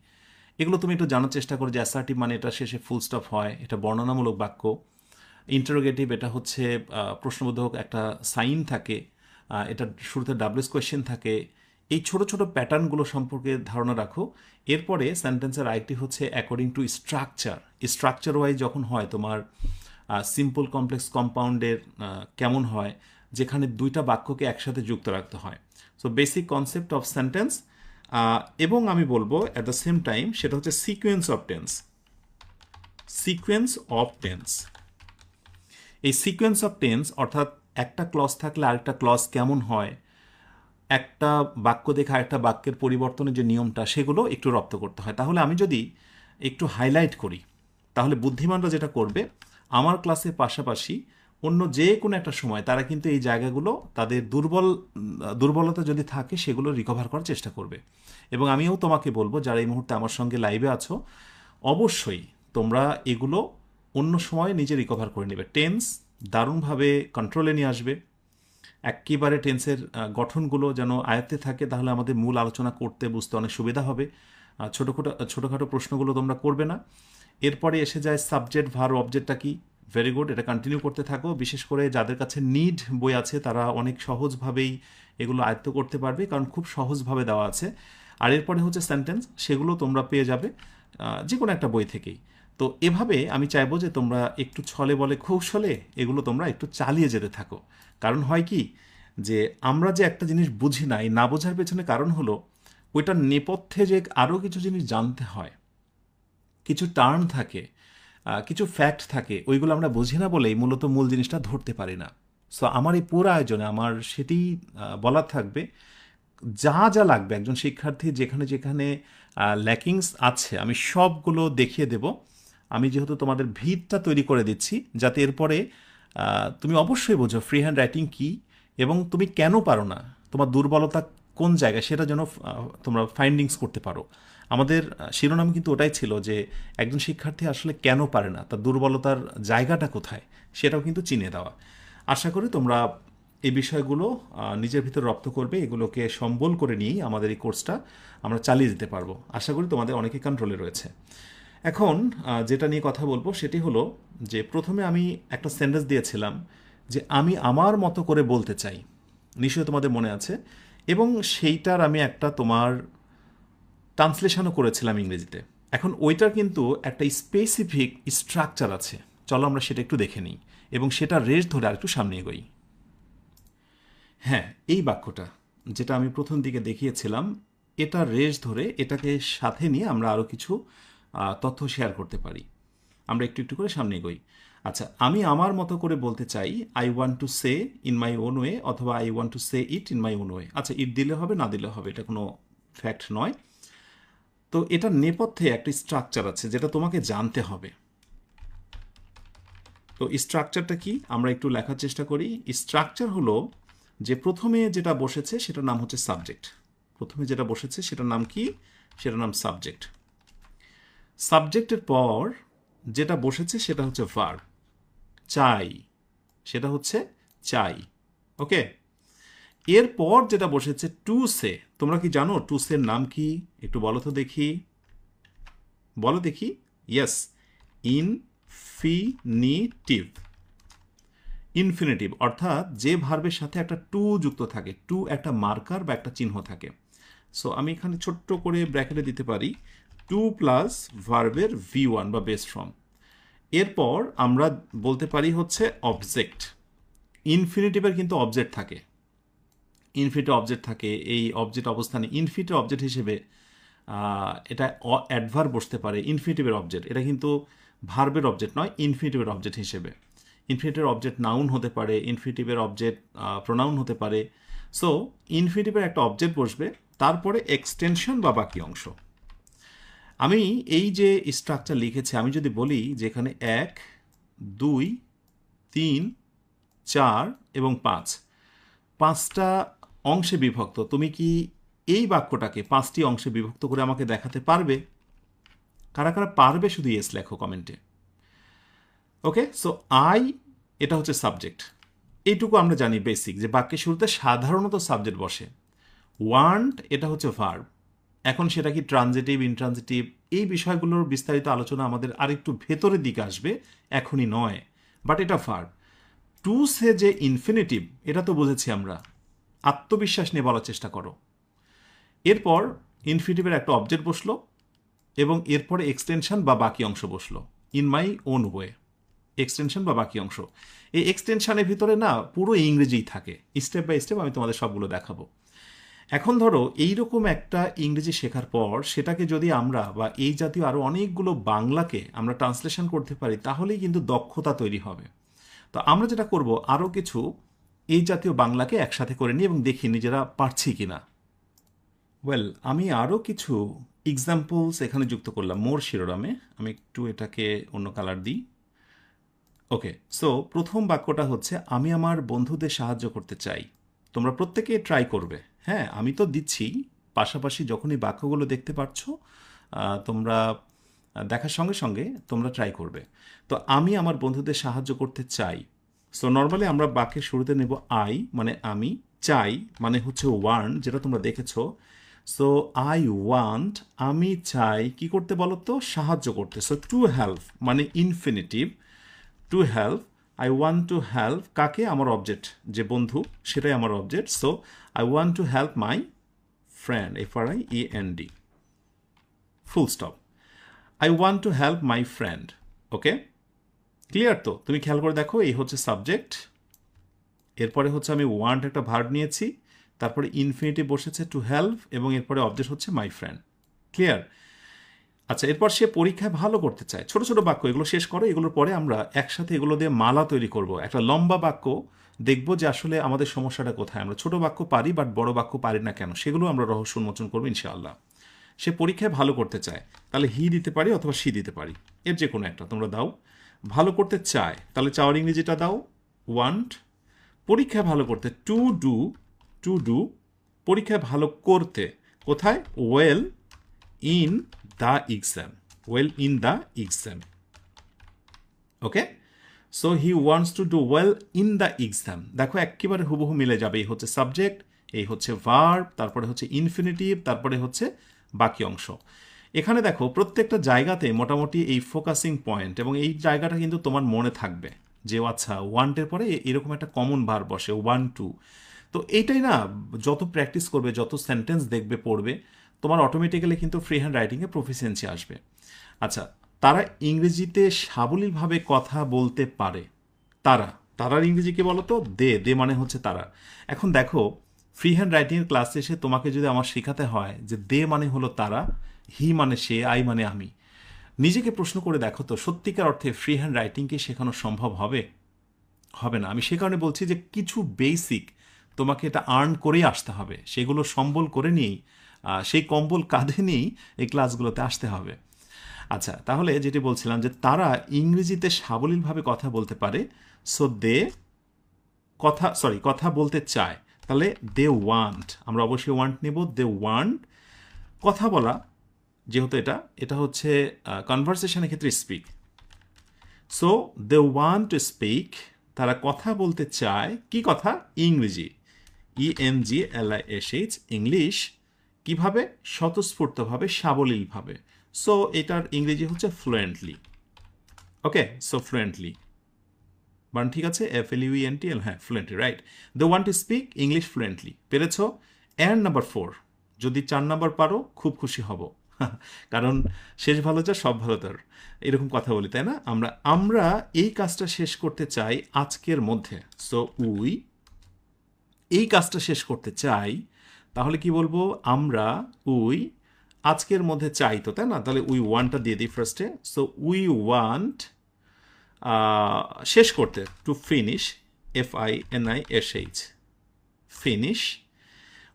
এগুলো তুমি একটু জানার চেষ্টা করো যে অ্যাসার্টিভ মানে এটা শেষে ফুল স্টপ হয়, এটা বর্ণনামূলক বাক্য। ইন্টারোগেটিভ এটা হচ্ছে প্রশ্নবোধক একটা সাইন থাকে, এটা শুরুতে ডাবলুএস কোয়েশ্চেন থাকে। এই ছোট ছোট প্যাটার্নগুলো সম্পর্কে ধারণা রাখো। এরপরে সেন্টেন্সের আরেকটি হচ্ছে according to structure. Structure wise যখন হয় তোমার সিম্পল, কমপ্লেক্স, কম্পাউন্ডের কেমন হয়, যেখানে দুইটা বাক্যকে একসাথে যুক্ত রাখতে হয়। So basic concept of sentence. এবং আমি বলবো অ্যাট দ্য সেম টাইম সেটা হচ্ছে sequence of tense. Sequence of tense, এই সিকোয়েন্স অফ টেন্স অর্থাৎ একটা ক্লজ থাকলে আরেকটা ক্লজ কেমন হয়, একটা বাক্য দেখে আরেকটা বাক্যের পরিবর্তনের যে নিয়মটা, সেগুলো একটু রপ্ত করতে হয়। তাহলে আমি যদি একটু হাইলাইট করি, তাহলে বুদ্ধিমানরা যেটা করবে, আমার ক্লাসের পাশাপাশি অন্য যে কোনো একটা সময় তারা কিন্তু এই জায়গাগুলো, তাদের দুর্বলতা যদি থাকে সেগুলো রিকভার করার চেষ্টা করবে। এবং আমিও তোমাকে বলবো, যারা এই মুহূর্তে আমার সঙ্গে লাইভে আছো, অবশ্যই তোমরা এগুলো অন্য সময় নিজে রিকভার করে নেবে। টেন্স দারুণভাবে কন্ট্রোলে নিয়ে আসবে। একেবারে টেন্সের গঠনগুলো যেন আয়ত্তে থাকে, তাহলে আমাদের মূল আলোচনা করতে বুঝতে অনেক সুবিধা হবে। ছোটোখাটো প্রশ্নগুলো তোমরা করবে না। এরপরে এসে যায় সাবজেক্ট, ভার্ব, অবজেক্টটা কি। ভেরি গুড, এটা কন্টিনিউ করতে থাকো। বিশেষ করে যাদের কাছে নিড বই আছে তারা অনেক সহজভাবেই এগুলো আয়ত্ত করতে পারবে, কারণ খুব সহজভাবে দেওয়া আছে। আর এরপরে হচ্ছে সেন্টেন্স, সেগুলো তোমরা পেয়ে যাবে যে কোনো একটা বই থেকেই। তো এভাবে আমি চাইবো যে তোমরা একটু ছলে বলে কৌশলে এগুলো তোমরা একটু চালিয়ে যেতে থাকো। কারণ হয় কি, যে আমরা যে একটা জিনিস বুঝি না, এই না বোঝার পেছনে কারণ হলো ওইটার নেপথ্যে যে আরও কিছু জিনিস জানতে হয়, কিছু টার্ম থাকে, কিছু ফ্যাক্ট থাকে, ওইগুলো আমরা বুঝি না বলেই মূলত মূল জিনিসটা ধরতে পারি না। সো আমার এই পুরো আয়োজনে আমার সেটি বলার থাকবে, যা যা লাগবে একজন শিক্ষার্থী যেখানে যেখানে ল্যাকিংস আছে আমি সবগুলো দেখিয়ে দেব। আমি যেহেতু তোমাদের ভিতটা তৈরি করে দিচ্ছি, যাতে এরপরে তুমি অবশ্যই বোঝো ফ্রি হ্যান্ড রাইটিং কী এবং তুমি কেন পারো না, তোমার দুর্বলতা কোন জায়গায়, সেটা যেন তোমরা ফাইন্ডিংস করতে পারো। আমাদের শিরোনাম কিন্তু ওটাই ছিল যে একজন শিক্ষার্থী আসলে কেন পারে না, তার দুর্বলতার জায়গাটা কোথায়, সেটাও কিন্তু চিনে দেওয়া। আশা করি তোমরা এই বিষয়গুলো নিজের ভিতর রপ্ত করবে, এগুলোকে সম্বল করে নিয়েই আমাদের এই কোর্সটা আমরা চালিয়ে যেতে পারবো। আশা করি তোমাদের অনেকে কন্ট্রোলে রয়েছে। এখন যেটা নিয়ে কথা বলবো সেটি হলো যে প্রথমে আমি একটা সেন্টেন্স দিয়েছিলাম যে আমি আমার মতো করে বলতে চাই, নিশ্চয়ই তোমাদের মনে আছে, এবং সেইটার আমি একটা তোমার ট্রান্সলেশনও করেছিলাম ইংরেজিতে। এখন ওইটার কিন্তু একটা স্পেসিফিক স্ট্রাকচার আছে, চলো আমরা সেটা একটু দেখে নিই এবং সেটা রেশ ধরে আর একটু সামনে এগোই। হ্যাঁ, এই বাক্যটা যেটা আমি প্রথম দিকে দেখিয়েছিলাম, এটা রেশ ধরে এটাকে সাথে নিয়ে আমরা আরও কিছু তথ্য শেয়ার করতে পারি। আমরা একটু একটু করে সামনে এগোই। আচ্ছা, আমি আমার মতো করে বলতে চাই I want to say in my own way, অথবা I want to say it in my own way. আচ্ছা, ইট দিলে হবে না দিলে হবে, এটা কোনো ফ্যাক্ট নয়। তো এটার নেপথ্যে একটা স্ট্রাকচার আছে যেটা তোমাকে জানতে হবে। তো স্ট্রাকচারটা কি আমরা একটু লেখার চেষ্টা করি। স্ট্রাকচার হলো যে প্রথমে যেটা বসেছে সেটার নাম হচ্ছে সাবজেক্ট। প্রথমে যেটা বসেছে সেটার নাম কি? সেটার নাম সাবজেক্ট। সাবজেক্টের পর যেটা বসেছে সেটা হচ্ছে ভার্ব, চাই, সেটা হচ্ছে চাই। ওকে, এরপর যেটা বসেছে টু সে। তোমরা কি জানো টু সের নাম কি? একটু বলো তো দেখি, বলো দেখি। Yes, infinitive. ইনফিনিটিভ অর্থাৎ যে ভার্বের সাথে একটা টু যুক্ত থাকে, টু একটা মার্কার বা একটা চিহ্ন থাকে। সো আমি এখানে ছোট্ট করে ব্র্যাকেটে দিতে পারি টু প্লাস ভার্বের V1 বা বেস ফর্ম। এরপর আমরা বলতে পারি হচ্ছে অবজেক্ট। ইনফিনিটিভের কিন্তু অবজেক্ট থাকে, ইনফিনিটিভ অবজেক্ট থাকে। এই অবজেক্ট অবস্থানে ইনফিনিটিভ অবজেক্ট হিসেবে এটা অ্যাডভার্ব বসতে পারে। ইনফিনিটিভের অবজেক্ট এটা কিন্তু ভার্বের অবজেক্ট নয়, ইনফিনিটিভের অবজেক্ট হিসেবে। ইনফিনিটিভের অবজেক্ট নাউন হতে পারে, ইনফিনিটিভের অবজেক্ট প্রোনাউন হতে পারে। সো ইনফিনিটিভের একটা অবজেক্ট বসবে, তারপরে এক্সটেনশন বা বাকি অংশ। আমি এই যে স্ট্রাকচার লিখেছি, আমি যদি বলি যে এখানে 1, 2, 3, 4 এবং 5, 5টা অংশে বিভক্ত, তুমি কি এই বাক্যটাকে 5টি অংশে বিভক্ত করে আমাকে দেখাতে পারবে? কারা কারা পারবে শুধু ইয়েস লেখো কমেন্টে। ওকে, সো আই এটা হচ্ছে সাবজেক্ট। এইটুকু আমরা জানি বেসিক, যে বাক্যের শুরুতে সাধারণত সাবজেক্ট বসে। ওয়ান্ট এটা হচ্ছে ভার্ব। এখন সেটা কি ট্রানজিটিভ, ইনট্রানজিটিভ, এই বিষয়গুলোর বিস্তারিত আলোচনা আমাদের আরেকটু ভেতরের দিকে আসবে, এখনই নয়, বাট এটা ভার্ব। টু সে যে ইনফিনিটিভ, এটা তো বুঝেছি আমরা। আত্মবিশ্বাস নিয়ে বলার চেষ্টা করো। এরপর ইনফিনিটিভের একটা অবজেক্ট বসলো এবং এরপরে এক্সটেনশন বা বাকি অংশ বসলো। In my own way, extension বা বাকি অংশ। এই এক্সটেনশনের ভিতরে না পুরো ইংরেজিই থাকে, স্টেপ বাই স্টেপ আমি তোমাদের সবগুলো দেখাবো। এখন ধরো এইরকম একটা ইংরেজি শেখার পর সেটাকে যদি আমরা বা এই জাতীয় আরও অনেকগুলো বাংলাকে আমরা ট্রান্সলেশন করতে পারি, তাহলেই কিন্তু দক্ষতা তৈরি হবে। তো আমরা যেটা করব, আরও কিছু এই জাতীয় বাংলাকে একসাথে করে নিই এবং দেখি নিজেরা পারছি কিনা। ওয়েল, আমি আরও কিছু এক্সাম্পলস এখানে যুক্ত করলাম মোর শিরোনামে। আমি একটু এটাকে অন্য কালার দিই। ওকে, সো প্রথম বাক্যটা হচ্ছে আমি আমার বন্ধুদের সাহায্য করতে চাই। তোমরা প্রত্যেকে ট্রাই করবে। হ্যাঁ, আমি তো দিচ্ছি, পাশাপাশি যখনই বাক্যগুলো দেখতে পাচ্ছ তোমরা দেখার সঙ্গে সঙ্গে তোমরা ট্রাই করবে। তো আমি আমার বন্ধুদের সাহায্য করতে চাই। সো নর্মালি আমরা বাক্যের শুরুতে নেব আই, মানে আমি। চাই মানে হচ্ছে ওয়ান্ট, যেটা তোমরা দেখেছো। সো আই ওয়ান্ট, আমি চাই কি করতে বলো তো? সাহায্য করতে। সো টু হেল্প মানে infinitive. To help, I want to help কাকে? আমার অবজেক্ট, যে বন্ধু সেটাই আমার object. So I want to help my friend, FRIEND, full stop. I want to help my friend. Okay, clear তো? তুমি খেয়াল করে দেখো, এই হচ্ছে সাবজেক্ট, এরপরে হচ্ছে আমি ওয়ান্ট একটা ভার্ব নিয়েছি, তারপরে ইনফিনিটিভ বসেছে টু হেল্প, এবং এরপরে অবজেক্ট হচ্ছে মাই ফ্রেন্ড। ক্লিয়ার? আচ্ছা, এরপর সে পরীক্ষায় ভালো করতে চায়। ছোট ছোট বাক্য, এগুলো শেষ করো। এগুলোর পরে আমরা একসাথে এগুলো দিয়ে মালা তৈরি করব, একটা লম্বা বাক্য। দেখব যে আসলে আমাদের সমস্যাটা কোথায়। আমরা ছোট বাক্য পারি বাট বড় বাক্য পারি না কেন, সেগুলো আমরা রহস্য উন্মোচন করবো ইনশাআল্লাহ। সে পরীক্ষায় ভালো করতে চায়, তাহলে হি দিতে পারি অথবা সি দিতে পারি, এর যে কোনো একটা তোমরা দাও। ভালো করতে চায়, তাহলে চাওয়ার ইংরেজিটা দাও ওয়ান্ট। পরীক্ষায় ভালো করতে টু ডু, টু ডু। পরীক্ষায় ভালো করতে কোথায়? Well in the exam, well in the exam. Okay, so he wants to do well in the exam. দেখো একেবারে হুবহু মিলে যাবে। এই হচ্ছে সাবজেক্ট, এই হচ্ছে ভার্ব, তারপরে হচ্ছে ইনফিনিটিভ, তারপরে হচ্ছে বাকি অংশ। এখানে দেখো প্রত্যেকটা জায়গাতে মোটামুটি এই ফোকাসিং পয়েন্ট, এবং এই জায়গাটা কিন্তু তোমার মনে থাকবে যে আচ্ছা ওয়ান্টের পরে এরকম একটা কমন ভার্ব বসে, ওয়ান টু। তো এইটাই না, যত প্র্যাকটিস করবে, যত সেন্টেন্স দেখবে, পড়বে, তোমার অটোমেটিক্যালি কিন্তু ফ্রি হ্যান্ড রাইটিংয়ে প্রফিসিয়েন্সি আসবে। আচ্ছা, তারা ইংরেজিতে সাবলীলভাবে কথা বলতে পারে। তারার ইংরেজি কি বলো তো? দে মানে হচ্ছে তারা। এখন দেখো, ফ্রি হ্যান্ড রাইটিংয়ের ক্লাসে এসে তোমাকে যদি আমার শেখাতে হয় যে দে মানে হলো তারা, হি মানে সে, আই মানে আমি, নিজেকে প্রশ্ন করে দেখো তো সত্যিকার অর্থে ফ্রি হ্যান্ড রাইটিংকে শেখানো সম্ভব হবে? হবে না। আমি সে কারণে বলছি যে কিছু বেসিক তোমাকে এটা আর্ন করেই আসতে হবে, সেগুলো সম্বল করে নিয়েই, সেই কম্বল কাঁধে নিয়েই এই ক্লাসগুলোতে আসতে হবে। আচ্ছা, তাহলে যেটি বলছিলাম যে তারা ইংরেজিতে সাবলীলভাবে কথা বলতে পারে। সো দে কথা বলতে চায়, তাহলে দে ওয়ান্ট, আমরা অবশ্যই ওয়ান্ট নেব। দে ওয়ান্ট কথা বলা, যেহেতু এটা হচ্ছে কনভারসেশনের ক্ষেত্রে speak. So they want to speak, তারা কথা বলতে চায়। কি কথা? ইংরেজি, ENGLISH, ইংলিশ। কিভাবে? স্বতঃস্ফূর্তভাবে, সাবলীলভাবে। সো এটার ইংরেজি হচ্ছে ফ্লুয়েন্টলি। ওকে, সো ফ্লুয়েন্টলি বান ঠিক আছে, FLUENTL, হ্যাঁ fluently, right. They want to speak English fluently. পেরেছ? অ্যান্ড নাম্বার 4, যদি 4 নাম্বার পারো খুব খুশি হব। কারণ শেষ ভালো যা সব ভালো তার, এরকম কথা বলি তাই না? আমরা আমরা এই কাজটা শেষ করতে চাই আজকের মধ্যে। সো উই এই কাজটা শেষ করতে চাই, তাহলে কি বলবো? আমরা উই আজকের মধ্যে চাই তো, তাই না? তাহলে উই ওয়ান্টটা দিয়ে দিই ফার্স্টে। সো উই ওয়ান্ট শেষ করতে, to finish, FINISH, finish.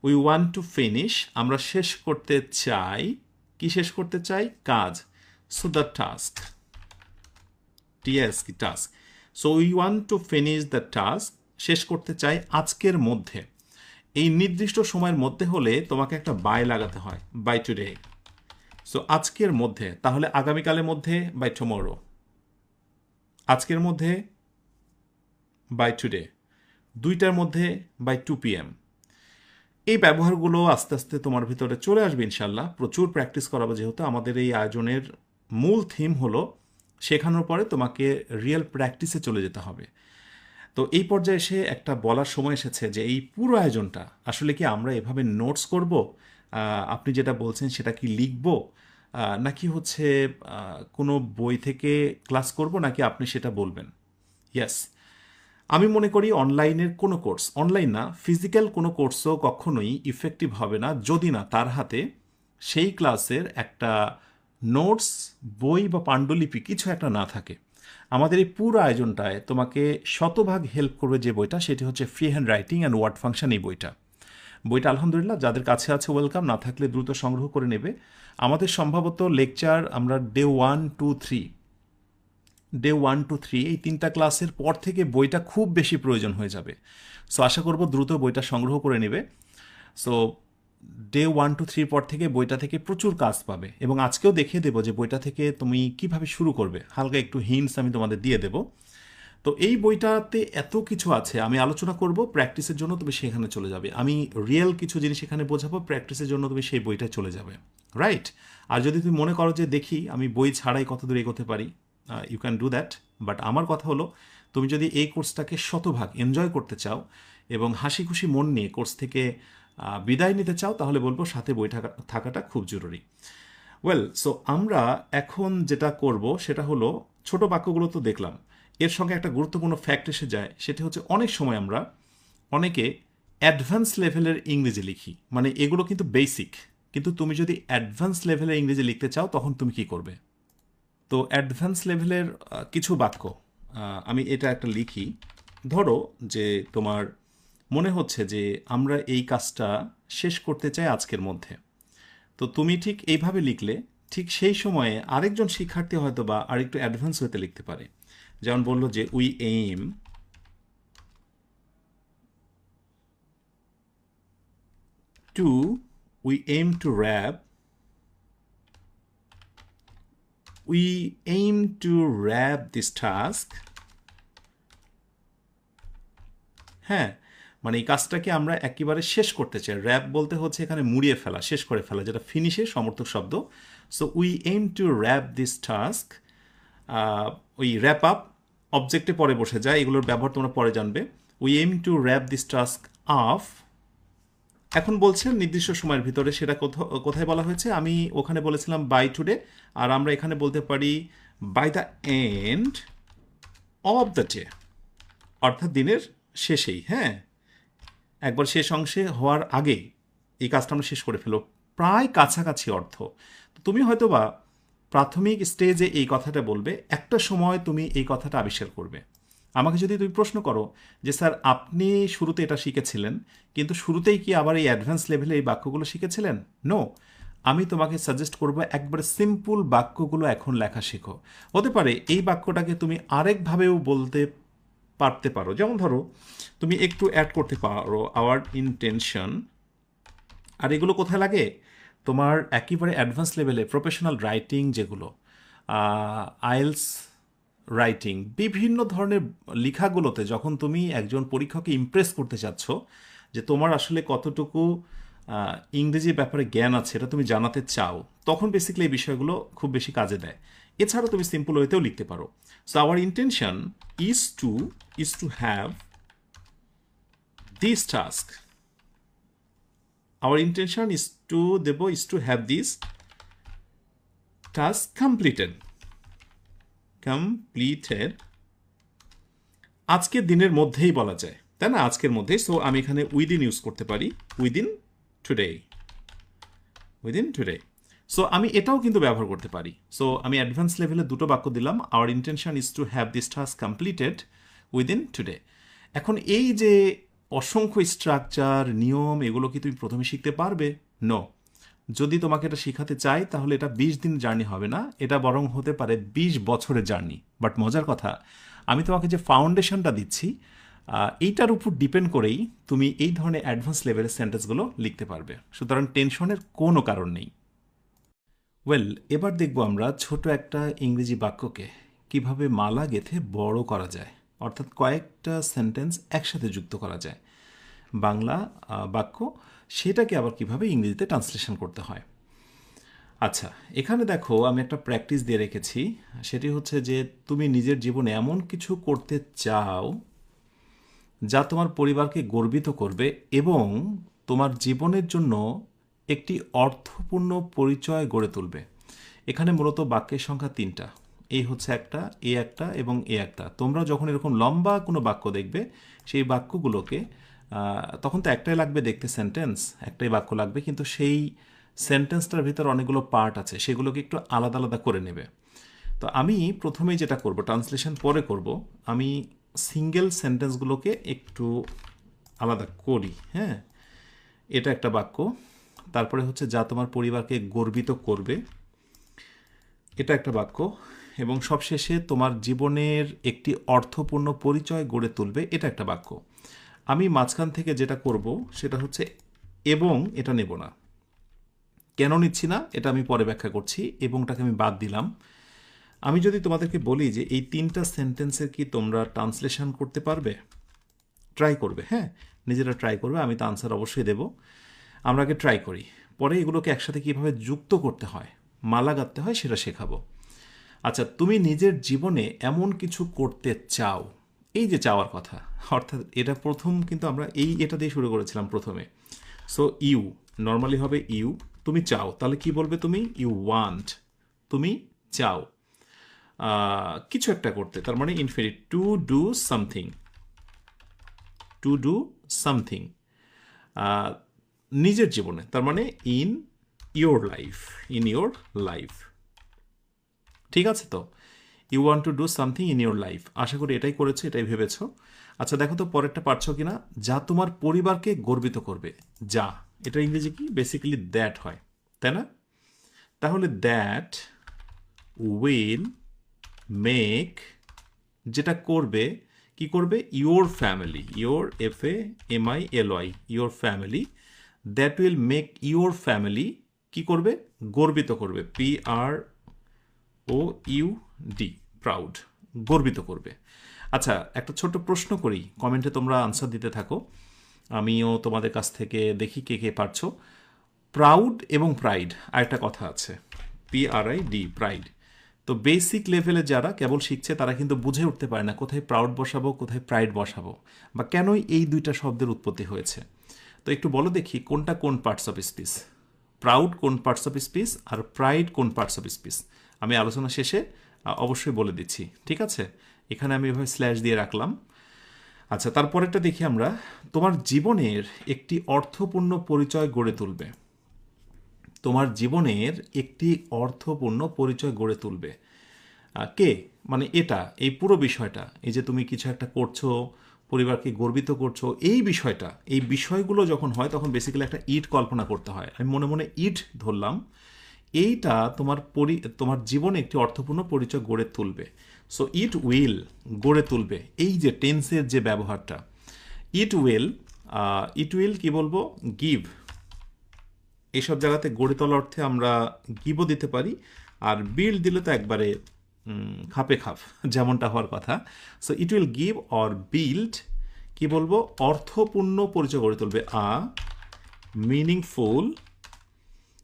We want to finish, আমরা শেষ করতে চাই। কি শেষ করতে চাই? কাজ। So the task, TSK, task. So we want to finish the task, শেষ করতে চাই আজকের মধ্যে। এই নির্দিষ্ট সময়ের মধ্যে হলে তোমাকে একটা বাই লাগাতে হয়, বাই টুডে। সো আজকের মধ্যে, তাহলে আগামীকালের মধ্যে বাই টুমরো, আজকের মধ্যে বাই টুডে, 2টার মধ্যে বাই 2 PM। এই ব্যবহারগুলো আস্তে আস্তে তোমার ভিতরে চলে আসবে ইনশাল্লাহ। প্রচুর প্র্যাকটিস করাবো, যেহেতু আমাদের এই আয়োজনের মূল থিম হলো শেখানোর পরে তোমাকে রিয়েল প্র্যাকটিসে চলে যেতে হবে। তো এই পর্যায়ে এসে একটা বলার সময় এসেছে যে এই পুরো আয়োজনটা আসলে কি আমরা এভাবে নোটস করব, আপনি যেটা বলছেন সেটা কি লিখব, নাকি হচ্ছে কোনো বই থেকে ক্লাস করব, নাকি আপনি সেটা বলবেন? ইয়েস, আমি মনে করি অনলাইনের কোনো কোর্স, অনলাইন না ফিজিক্যাল কোনো কোর্সও কখনোই ইফেক্টিভ হবে না যদি না তার হাতে সেই ক্লাসের একটা নোটস, বই বা পাণ্ডুলিপি কিছু একটা না থাকে। আমাদের এই পুরো আয়োজনটায় তোমাকে শতভাগ হেল্প করবে যে বইটা, সেটি হচ্ছে free hand writing and word function. এই বইটা আলহামদুলিল্লাহ যাদের কাছে আছে ওয়েলকাম, না থাকলে দ্রুত সংগ্রহ করে নেবে। আমাদের সম্ভবত লেকচার আমরা ডে 1, 2, 3, এই 3টা ক্লাসের পর থেকে বইটা খুব বেশি প্রয়োজন হয়ে যাবে। সো আশা করব দ্রুত বইটা সংগ্রহ করে নেবে। সো ডে 1, 2, 3 পর থেকে বইটা থেকে প্রচুর কাজ পাবে, এবং আজকেও দেখিয়ে দেবো যে বইটা থেকে তুমি কিভাবে শুরু করবে, হালকা একটু হিন্টস আমি তোমাদের দিয়ে দেবো। তো এই বইটাতে এত কিছু আছে, আমি আলোচনা করব, প্র্যাকটিসের জন্য তুমি সেখানে চলে যাবে। আমি রিয়েল কিছু জিনিস এখানে বোঝাবো, প্র্যাকটিসের জন্য তুমি সেই বইটায় চলে যাবে, রাইট? আর যদি তুমি মনে করো যে দেখি আমি বই ছাড়াই কত দূর এগোতে পারি, you can do that. But আমার কথা হলো, তুমি যদি এই কোর্সটাকে শতভাগ এনজয় করতে চাও এবং হাসি খুশি মন নিয়ে কোর্স থেকে বিদায় নিতে চাও, তাহলে বলবো সাথে বই থাকাটা খুব জরুরি। ওয়েল, সো আমরা এখন যেটা করব সেটা হলো, ছোট বাক্যগুলো তো দেখলাম, এর সঙ্গে একটা গুরুত্বপূর্ণ ফ্যাক্ট এসে যায়, সেটা হচ্ছে অনেক সময় আমরা অনেকে অ্যাডভান্স লেভেলের ইংরেজি লিখি, মানে এগুলো কিন্তু বেসিক, কিন্তু তুমি যদি অ্যাডভান্স লেভেলের ইংরেজি লিখতে চাও তখন তুমি কি করবে? তো অ্যাডভান্স লেভেলের কিছু বাক্য আমি এটা একটা লিখি। ধরো যে তোমার মনে হচ্ছে যে আমরা এই কাজটা শেষ করতে চাই আজকের মধ্যে, তো তুমি ঠিক এইভাবে লিখলে ঠিক সেই সময়ে আরেকজন শিক্ষার্থী হয়তো বা আরেকটু অ্যাডভান্স হতে লিখতে পারে। যেমন বললো যে we aim to wrap this task. হ্যাঁ, মানে এই কাজটাকে আমরা একেবারে শেষ করতে চাই। র্যাপ বলতে হচ্ছে এখানে মুড়িয়ে ফেলা, শেষ করে ফেলা, যেটা ফিনিশে সমর্থক শব্দ। So we aim to wrap this task. ওই র্যাপ আপ অবজেক্টে পরে বসে যায়, এগুলোর ব্যবহার তোমরা পরে জানবে। We aim to wrap this task up. এখন বলছেন নির্দিষ্ট সময়ের ভিতরে, সেটা কোথায় বলা হয়েছে? আমি ওখানে বলেছিলাম বাই টুডে, আর আমরা এখানে বলতে পারি by the end of the day, অর্থাৎ দিনের শেষেই। হ্যাঁ, একবার শেষ অংশে হওয়ার আগে এই কাজটা আমরা শেষ করে ফেলো, প্রায় কাছাকাছি অর্থ। তো তুমি হয়তো বা প্রাথমিক স্টেজে এই কথাটা বলবে, একটা সময় তুমি এই কথাটা আবিষ্কার করবে। আমাকে যদি তুমি প্রশ্ন করো যে স্যার আপনি শুরুতে এটা শিখেছিলেন, কিন্তু শুরুতেই কি আবার এই অ্যাডভান্স লেভেলে এই বাক্যগুলো শিখেছিলেন? নো, আমি তোমাকে সাজেস্ট করবো একবার সিম্পল বাক্যগুলো এখন লেখা শেখো। হতে পারে এই বাক্যটাকে তুমি আরেকভাবেও বলতে পারতে পারো। যেমন ধরো তুমি একটু অ্যাড করতে পারো আওয়ার ইন্টেনশন। আর এগুলো কোথায় লাগে? তোমার একেবারে অ্যাডভান্স লেভেলে প্রফেশনাল রাইটিং, যেগুলো আইএলস রাইটিং, বিভিন্ন ধরনের লেখাগুলোতে যখন তুমি একজন পরীক্ষককে ইমপ্রেস করতে চাচ্ছ যে তোমার আসলে কতটুকু ইংরেজি ব্যাপারে জ্ঞান আছে এটা তুমি জানাতে চাও, তখন বেসিক্যালি এই বিষয়গুলো খুব বেশি কাজে দেয়। এছাড়া তুমি সিম্পল ওয়েতেও লিখতে পারো। So our intention is to have this task. Our intention is to have this task completed, completed আজকের দিনের মধ্যেই বলা যায়, তাই না? আজকের মধ্যে। সো আমি এখানে উইদিন ইউজ করতে পারি, within today, within today. So আমি এটাও কিন্তু ব্যবহার করতে পারি। সো আমি অ্যাডভান্স লেভেলে দুটো বাক্য দিলাম, our intention is to have this task completed within today. এখন এই যে অসংখ্য স্ট্রাকচার, নিয়ম, এগুলো কি তুমি প্রথমে শিখতে পারবে? নো। যদি তোমাকে এটা শেখাতে চাই তাহলে এটা 20 দিন জার্নি হবে না, এটা বরং হতে পারে 20 বছরের জার্নি। বাট মজার কথা, আমি তোমাকে যে ফাউন্ডেশনটা দিচ্ছি এইটার উপর ডিপেন্ড করেই তুমি এই ধরনের অ্যাডভান্স লেভেলের সেন্টেন্সগুলো লিখতে পারবে। সুতরাং টেনশনের কোনো কারণ নেই। ওয়েল, এবার দেখব আমরা ছোট একটা ইংরেজি বাক্যকে কিভাবে মালা গেঁথে বড় করা যায়, অর্থাৎ কয়েকটা সেন্টেন্স একসাথে যুক্ত করা যায়। বাংলা বাক্য, সেটাকে আবার কিভাবে ইংরেজিতে ট্রান্সলেশন করতে হয়। আচ্ছা, এখানে দেখো আমি একটা প্র্যাকটিস দিয়ে রেখেছি। সেটি হচ্ছে যে তুমি নিজের জীবনে এমন কিছু করতে চাও যা তোমার পরিবারকে গর্বিত করবে এবং তোমার জীবনের জন্য একটি অর্থপূর্ণ পরিচয় গড়ে তুলবে। এখানে মূলত বাক্যের সংখ্যা 3টা। এই হচ্ছে একটা, এ একটা এবং এ একটা। তোমরা যখন এরকম লম্বা কোনো বাক্য দেখবে, সেই বাক্যগুলোকে তখন তো একটাই লাগবে দেখতে, সেন্টেন্স একটাই বাক্য লাগবে, কিন্তু সেই সেন্টেন্সটার ভিতর অনেকগুলো পার্ট আছে, সেগুলোকে একটু আলাদা আলাদা করে নেবে। তো আমি প্রথমেই যেটা করব, ট্রান্সলেশন পরে করব, আমি সিঙ্গেল সেন্টেন্সগুলোকে একটু আলাদা করি। হ্যাঁ, এটা একটা বাক্য। তারপরে হচ্ছে যা তোমার পরিবারকে গর্বিত করবে, এটা একটা বাক্য। এবং সবশেষে তোমার জীবনের একটি অর্থপূর্ণ পরিচয় গড়ে তুলবে, এটা একটা বাক্য। আমি মাঝখান থেকে যেটা করব সেটা হচ্ছে এবং, এটা নেব না। কেন নিচ্ছি না এটা আমি পরে ব্যাখ্যা করছি। এবংটাকে আমি বাদ দিলাম। আমি যদি তোমাদেরকে বলি যে এই 3টা সেন্টেন্সের কি তোমরা ট্রান্সলেশন করতে পারবে? ট্রাই করবে, হ্যাঁ, নিজেরা ট্রাই করবে, আমি তো আনসার অবশ্যই দেব। আমরা আগে ট্রাই করি, পরে এগুলোকে একসাথে কীভাবে যুক্ত করতে হয়, মালা গাঁথতে হয়, সেটা শেখাবো। আচ্ছা, তুমি নিজের জীবনে এমন কিছু করতে চাও, এই যে চাওয়ার কথা, অর্থাৎ এটা প্রথম কিন্তু আমরা এটা দিয়ে শুরু করেছিলাম প্রথমে। সো ইউ নর্মালি হবে ইউ, তুমি চাও, তাহলে কি বলবে তুমি? ইউ ওয়ান্ট, তুমি চাও কিছু একটা করতে, তার মানে infinite, to do something, to do something নিজের জীবনে, তার মানে in your life, in your life. ঠিক আছে? তো you want to do something in your life, আশা করি এটাই করেছো, এটাই ভেবেছো। আচ্ছা দেখো তো পরেরটা পারছো কিনা। যা তোমার পরিবারকে গর্বিত করবে, যা, এটা ইংরেজি কি? বেসিক্যালি দ্যাট হয়, তাই না? তাহলে দ্যাট উইল মেক, যেটা করবে, কি করবে? Your family, your FAMILY, your family, that will make your family, কি করবে? গর্বিত করবে, PROUD, প্রাউড, গর্বিত করবে। আচ্ছা, একটা ছোট্ট প্রশ্ন করি, কমেন্টে তোমরা আনসার দিতে থাকো, আমিও তোমাদের কাছ থেকে দেখি কে কে পারছো। প্রাউড এবং প্রাইড আরেকটা কথা আছে, PRID, প্রাইড। তো বেসিক লেভেলে যারা কেবল শিখছে তারা কিন্তু বুঝে উঠতে পারে না কোথায় প্রাউড বসাবো, কোথায় প্রাইড বসাবো, বা কেনই এই দুইটা শব্দের উৎপত্তি হয়েছে। তো একটু বলো দেখি কোনটা কোন পার্টস অফ স্পিচ, প্রাউড কোন পার্টস অফ স্পিচ আর প্রাইড কোন পার্টস অফ স্পিচ। আমি আলোচনা শেষে অবশ্যই বলে দিচ্ছি, ঠিক আছে? এখানে আমি এভাবে স্ল্যাশ দিয়ে রাখলাম। আচ্ছা, তারপরেরটা দেখি আমরা, তোমার জীবনের একটি অর্থপূর্ণ পরিচয় গড়ে তুলবে, তোমার জীবনের একটি অর্থপূর্ণ পরিচয় গড়ে তুলবে কে? মানে এটা, এই পুরো বিষয়টা, এই যে তুমি কিছু একটা করছো, পরিবারকে গর্বিত করছো, এই বিষয়টা, এই বিষয়গুলো যখন হয় তখন বেসিক্যালি একটা ইট কল্পনা করতে হয়। আমি মনে মনে ইট ধরলাম, এইটা তোমার জীবনে একটি অর্থপূর্ণ পরিচয় গড়ে তুলবে। সো ইট উইল, গড়ে তুলবে, এই যে টেন্সের যে ব্যবহারটা, ইট উইল কি বলবো? গিভ। এইসব জায়গাতে গড়ে তোলা অর্থে আমরা গিভও দিতে পারি, আর বিল্ড দিলে তো একবারে খাপে খাপ, যেমনটা হওয়ার কথা। So it will give or build, কি বলবো? অর্থপূর্ণ পরিচয় গড়ে তুলবে,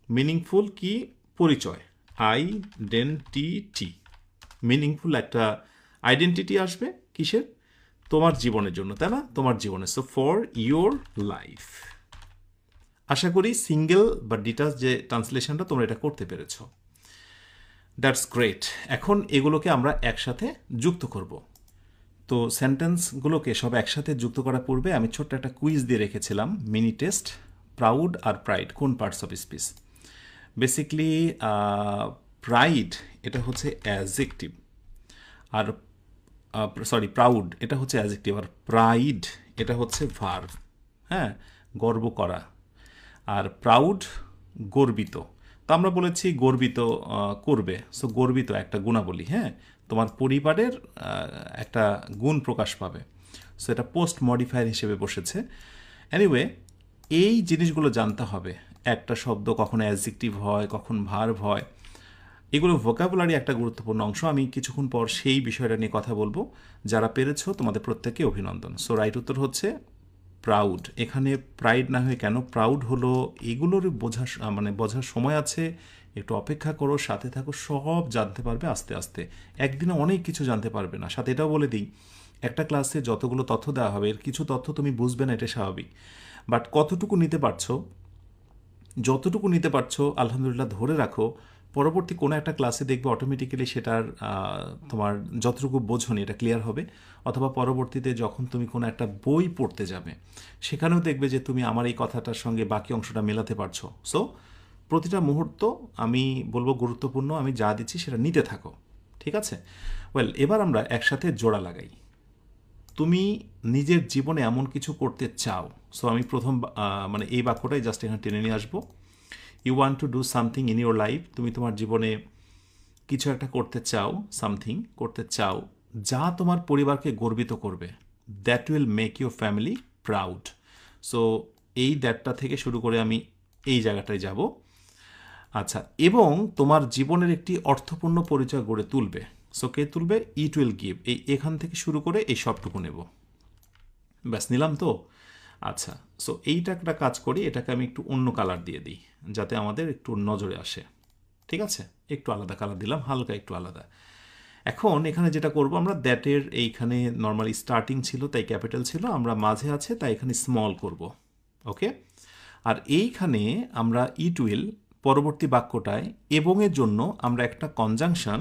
মিনিংফুল কি? পরিচয়, আইডেন্টিটি, মিনিংফুল একটা আইডেন্টিটি আসবে কিসের? তোমার জীবনের জন্য, তাই না? তোমার জীবনে। So for your life. আশা করি সিঙ্গেল বা ডিটাচ যে ট্রান্সলেশনটা তোমরা এটা করতে পেরেছ। That's great. এখন এগুলোকে আমরা একসাথে যুক্ত করব। তো সেন্টেন্সগুলোকে সব একসাথে যুক্ত করার পূর্বে আমি ছোট্ট একটা কুইজ দিয়ে রেখেছিলাম, মিনি টেস্ট। প্রাউড আর প্রাইড কোন parts of speech? Basically pride এটা হচ্ছে অ্যাডজেক্টিভ, আর সরি প্রাউড এটা হচ্ছে অ্যাডজেক্টিভ, আর প্রাইড এটা হচ্ছে ভার্ব। হ্যাঁ, গর্ব করা। আর প্রাউড গর্বিত। তো আমরা বলেছি গর্বিত করবে, সো গর্বিত একটা গুণাবলী। হ্যাঁ, তোমার পরিবারের একটা গুণ প্রকাশ পাবে, সো এটা পোস্ট মডিফায়ার হিসেবে বসেছে। এনিওয়ে, এই জিনিসগুলো জানতে হবে। একটা শব্দ কখন অ্যাডজেক্টিভ হয়, কখন ভার্ব হয়, এগুলো ভোকাবুলারি একটা গুরুত্বপূর্ণ অংশ। আমি কিছুক্ষণ পর সেই বিষয়টা নিয়ে কথা বলবো। যারা পেরেছো তোমাদের প্রত্যেককে অভিনন্দন। সো রাইট উত্তর হচ্ছে প্রাউড। এখানে প্রাইড না হয়ে কেন প্রাউড হলো, এগুলোর বোঝার সময় আছে, একটু অপেক্ষা করো, সাথে থাকো, সব জানতে পারবে আস্তে আস্তে। একদিনে অনেক কিছু জানতে পারবে না। সাথে এটাও বলে দিই, একটা ক্লাসে যতগুলো তথ্য দেওয়া হবে এর কিছু তথ্য তুমি বুঝবে না, এটা স্বাভাবিক। বাট কতটুকু নিতে পারছো, যতটুকু নিতে পারছো আলহামদুলিল্লাহ ধরে রাখো। পরবর্তী কোনো একটা ক্লাসে দেখবে অটোমেটিক্যালি সেটার তোমার যতটুকু বোঝনি এটা ক্লিয়ার হবে। অথবা পরবর্তীতে যখন তুমি কোনো একটা বই পড়তে যাবে সেখানেও দেখবে যে তুমি আমার এই কথাটার সঙ্গে বাকি অংশটা মেলাতে পারছো। সো প্রতিটা মুহূর্ত আমি বলবো গুরুত্বপূর্ণ, আমি যা দিচ্ছি সেটা নিতে থাকো, ঠিক আছে? ওয়েল, এবার আমরা একসাথে জোড়া লাগাই। তুমি নিজের জীবনে এমন কিছু করতে চাও। সো আমি প্রথম এই বাক্যটাই জাস্ট এখানে টেনে নিয়ে আসবো। You want to do something in your life. তুমি তোমার জীবনে কিছু একটা করতে চাও, সামথিং করতে চাও যা তোমার পরিবারকে গর্বিত করবে। That will make your family proud. So এই দ্যাটটা থেকে শুরু করে আমি এই জায়গাটায় যাব। আচ্ছা, এবং তোমার জীবনের একটি অর্থপূর্ণ পরিচয় গড়ে তুলবে। সো কে তুলবে? It will give. এখান থেকে শুরু করে এই সবটুকু নেব। ব্যাস, নিলাম তো। আচ্ছা, সো এইটা একটা কাজ করি, এটাকে আমি একটু অন্য কালার দিয়ে দিই যাতে আমাদের একটু নজরে আসে। ঠিক আছে, একটু আলাদা কালার দিলাম, হালকা একটু আলাদা। এখন এখানে যেটা করব আমরা, দ্যাটের এইখানে নর্মালি স্টার্টিং ছিল তাই ক্যাপিটাল ছিল, আমরা মাঝে আছে তাই এখানে স্মল করব। ওকে, আর এইখানে আমরা ইট উইল পরবর্তী বাক্যটায় এবং এর জন্য আমরা একটা কনজাংশন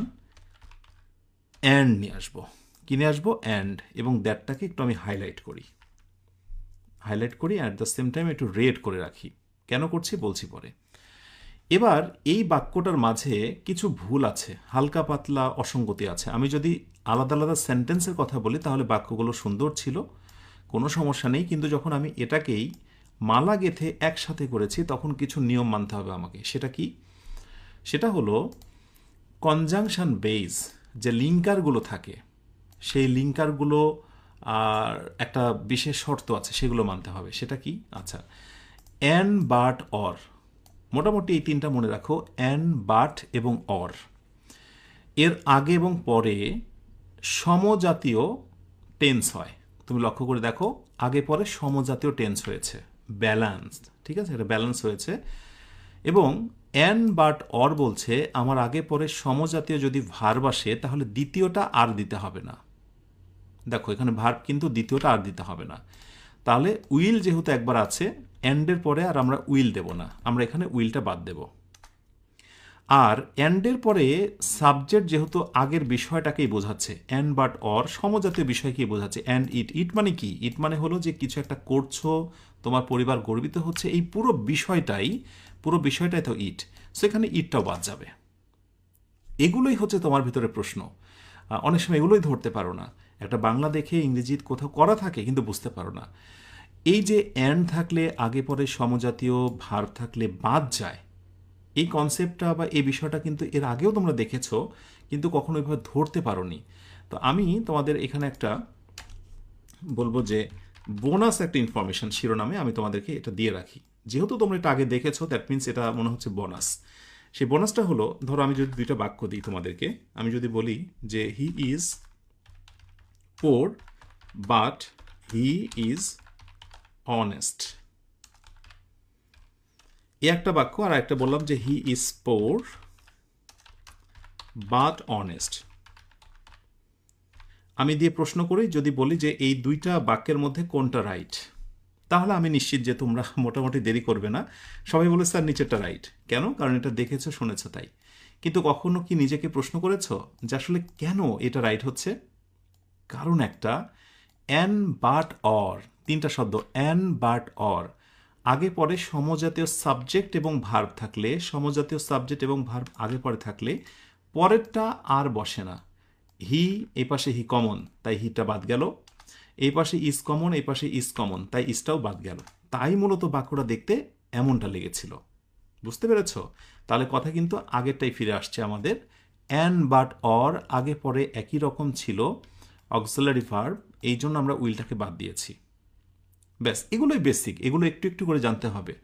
অ্যান্ড নিয়ে আসবো। কি নিয়ে আসবো? অ্যান্ড। এবং দ্যাটটাকে একটু আমি হাইলাইট করি, অ্যাট দ্য সেম টাইম একটু রেড করে রাখি। কেন করছি বলছি পরে। এবার এই বাক্যটার মাঝে কিছু ভুল আছে, হালকা পাতলা অসঙ্গতি আছে। আমি যদি আলাদা আলাদা সেন্টেন্সের কথা বলি তাহলে বাক্যগুলো সুন্দর ছিল, কোনো সমস্যা নেই। কিন্তু যখন আমি এটাকেই মালা গেঁথে একসাথে করেছি তখন কিছু নিয়ম মানতে হবে আমাকে। সেটা কি? সেটা হলো কনজাংশন বেস, যে লিঙ্কারগুলো থাকে সেই লিঙ্কারগুলো আর একটা বিশেষ শর্ত আছে, সেগুলো মানতে হবে। সেটা কি? আচ্ছা, অ্যান, বাট, অর। মোটামুটি এই তিনটা মনে রাখো, অ্যান, বাট এবং অর। এর আগে এবং পরে সমজাতীয় টেন্স হয়। তুমি লক্ষ্য করে দেখো, আগে পরে সমজাতীয় টেন্স হয়েছে, ব্যালেন্সড। ঠিক আছে, এটা ব্যালেন্স হয়েছে। এবং অ্যান, বাট, অর বলছে আমার আগে পরে সমজাতীয় যদি ভার্ব আসে তাহলে দ্বিতীয়টা আর দিতে হবে না। দেখো এখানে ভার্ব কিন্তু দ্বিতীয়টা আর দিতে হবে না। তাহলে উইল যেহেতু একবার আছে, অ্যান্ডের পরে আর আমরা উইল দেব না, আমরা এখানে উইলটা বাদ দেব। আর অ্যান্ডের পরে সাবজেক্ট যেহেতু আগের বিষয়টাকেই বোঝাচ্ছে, অ্যান্ড, বাট, অর সমজাতীয় বিষয়কেই বোঝাচ্ছে। অ্যান্ড ইট, ইট মানে কি? ইট মানে হলো যে কিছু একটা করছো, তোমার পরিবার গর্বিত হচ্ছে, এই পুরো বিষয়টাই তো ইট। সেখানে ইটটাও বাদ যাবে। এগুলোই হচ্ছে তোমার ভিতরে প্রশ্ন। অনেক সময় এগুলোই ধরতে পারো না। একটা বাংলা দেখে ইংরেজি কোথাও করা থাকে কিন্তু বুঝতে পারো না। এই যে অ্যান্ড থাকলে আগে পরে সমজাতীয় ভার্ব থাকলে বাদ যায়, এই কনসেপ্টটা বা এই বিষয়টা কিন্তু এর আগেও তোমরা দেখেছো, কিন্তু কখনো ওইভাবে ধরতে পারোনি। তো আমি তোমাদের এখানে একটা বলবো যে বোনাস একটা ইনফরমেশন শিরোনামে আমি তোমাদেরকে এটা দিয়ে রাখি। যেহেতু তোমরা এটা আগে দেখেছো, দ্যাট মিনস এটা মনে হচ্ছে বোনাস। সেই বোনাসটা হলো, ধরো আমি যদি দুইটা বাক্য দিই তোমাদেরকে, আমি যদি বলি যে he is poor but he is honest, এ একটা বাক্য। আর একটা বললাম যে he is poor but honest. আমি দিয়ে প্রশ্ন করি, যদি বলি যে এই দুইটা বাক্যের মধ্যে কোনটা রাইট, তাহলে আমি নিশ্চিত যে তোমরা মোটামুটি দেরি করবে না, সবাই বলে স্যার নিচেরটা রাইট। কেন? কারণ এটা দেখেছো শুনেছো তাই। কিন্তু কখনো কি নিজেকে প্রশ্ন করেছো যে আসলে কেন এটা রাইট হচ্ছে? কারণ একটা, অ্যান বাট অর, তিনটা শব্দ, অ্যান বাট অর, আগে পরে সমজাতীয় সাবজেক্ট এবং ভার্ব থাকলে, সমজাতীয় সাবজেক্ট এবং ভার্ব আগে পরে থাকলে পরেরটা আর বসে না। হি, এই পাশে হি কমন, তাই হিটা বাদ গেল। এই পাশে ইজ কমন, এই পাশে ইজ কমন, তাই ইজটাও বাদ গেল। তাই মূলত বাক্যটা দেখতে এমনটা লেগেছিল। বুঝতে পেরেছ? তাহলে কথা কিন্তু আগেরটাই ফিরে আসছে আমাদের। অ্যান বাট অর আগে পরে একই রকম ছিল, অক্সিলারি ভার্ব, এই জন্য আমরা উইলটাকে বাদ দিয়েছি। ব্যাস, এগুলোই বেসিক, এগুলো একটু একটু করে জানতে হবে।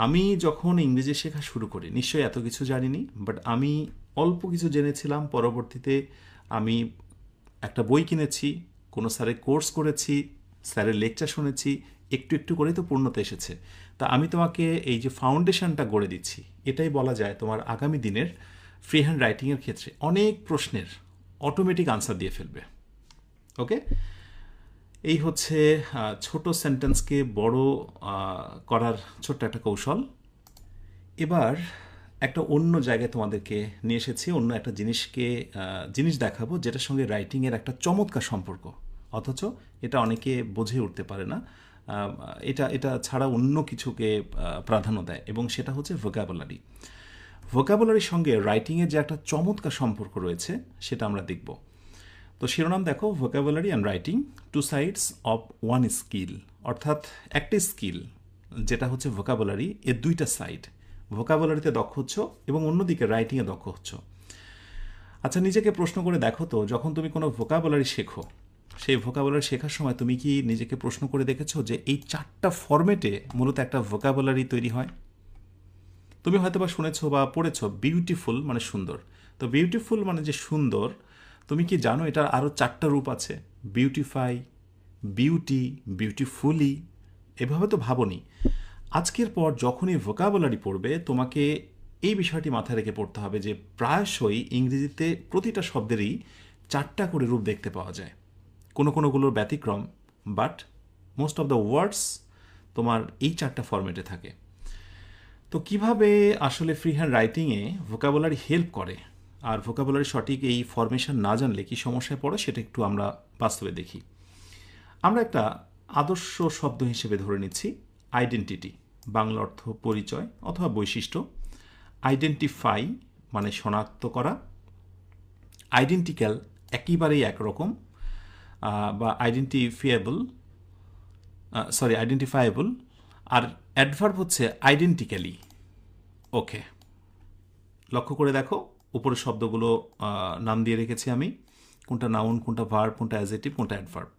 আমি যখন ইংরেজি শেখা শুরু করি নিশ্চয়ই এত কিছু জানিনি, বাট আমি অল্প কিছু জেনেছিলাম। পরবর্তীতে আমি একটা বই কিনেছি, কোনো স্যারের কোর্স করেছি, স্যারের লেকচার শুনেছি, একটু একটু করেই তো পূর্ণতা এসেছে। তা আমি তোমাকে এই যে ফাউন্ডেশনটা গড়ে দিচ্ছি, এটাই বলা যায় তোমার আগামী দিনের ফ্রি হ্যান্ড রাইটিংয়ের ক্ষেত্রে অনেক প্রশ্নের অটোমেটিক আনসার দিয়ে ফেলবে। ওকে, এই হচ্ছে ছোট সেন্টেন্সকে বড় করার ছোট্ট একটা কৌশল। এবার একটা অন্য জায়গায় তোমাদেরকে নিয়ে এসেছি, অন্য একটা জিনিস দেখাবো যেটার সঙ্গে রাইটিংয়ের একটা চমৎকার সম্পর্ক, অথচ এটা অনেকে বুঝে উঠতে পারে না। এটা এটা ছাড়া অন্য কিছুকে প্রাধান্য দেয়, এবং সেটা হচ্ছে ভোকাবুলারি। ভোকাবুলারির সঙ্গে রাইটিংয়ের যে একটা চমৎকার সম্পর্ক রয়েছে সেটা আমরা দেখব। তো শিরোনাম দেখো, vocabulary and writing, two sides of one skill. অর্থাৎ একটা স্কিল যেটা হচ্ছে ভোকাবুলারি, এর দুইটা সাইড। ভোকাবুলারিতে দক্ষ হচ্ছ এবং অন্যদিকে রাইটিংয়ে দক্ষ হচ্ছ। আচ্ছা, নিজেকে প্রশ্ন করে দেখো তো, যখন তুমি কোনো ভোকাবুলারি শেখো, সেই ভোকাবুলারি শেখার সময় তুমি কি নিজেকে প্রশ্ন করে দেখেছো যে এই চারটা ফরম্যাটে মূলত একটা ভোকাবুলারি তৈরি হয়? তুমি হয়তো বা শুনেছো বা পড়েছো বিউটিফুল মানে সুন্দর। তো বিউটিফুল মানে যে সুন্দর, তুমি কি জানো এটার আরও চারটা রূপ আছে? বিউটিফাই, বিউটি, বিউটিফুলি, এভাবে তো ভাবনি। আজকের পর যখনই ভোকাবুলারি পড়বে তোমাকে এই বিষয়টি মাথায় রেখে পড়তে হবে যে প্রায়শই ইংরেজিতে প্রতিটা শব্দেরই চারটা করে রূপ দেখতে পাওয়া যায়। কোনোগুলোর ব্যতিক্রম, but most of the words তোমার এই চারটা ফরম্যাটে থাকে। তো কিভাবে আসলে ফ্রি হ্যান্ড রাইটিংয়ে ভোকাবুলারি হেল্প করে, আর ভোকাবুলারি সঠিক এই ফরমেশন না জানলে কী সমস্যায় পড়ে সেটা একটু আমরা বাস্তবে দেখি। আমরা একটা আদর্শ শব্দ হিসেবে ধরে নিচ্ছি আইডেন্টিটি, বাংলা অর্থ পরিচয় অথবা বৈশিষ্ট্য। আইডেন্টিফাই মানে শনাক্ত করা। আইডেন্টিক্যাল একেবারেই একরকম, বা আইডেন্টিফায়েবল। আর অ্যাডভার্ব হচ্ছে আইডেন্টিক্যালি। ওকে, লক্ষ্য করে দেখো উপরের শব্দগুলো নাম দিয়ে রেখেছি আমি, কোনটা নাউন, কোনটা ভার্ব, কোনটা অ্যাডজেক্টিভ, কোনটা অ্যাডভার্ব।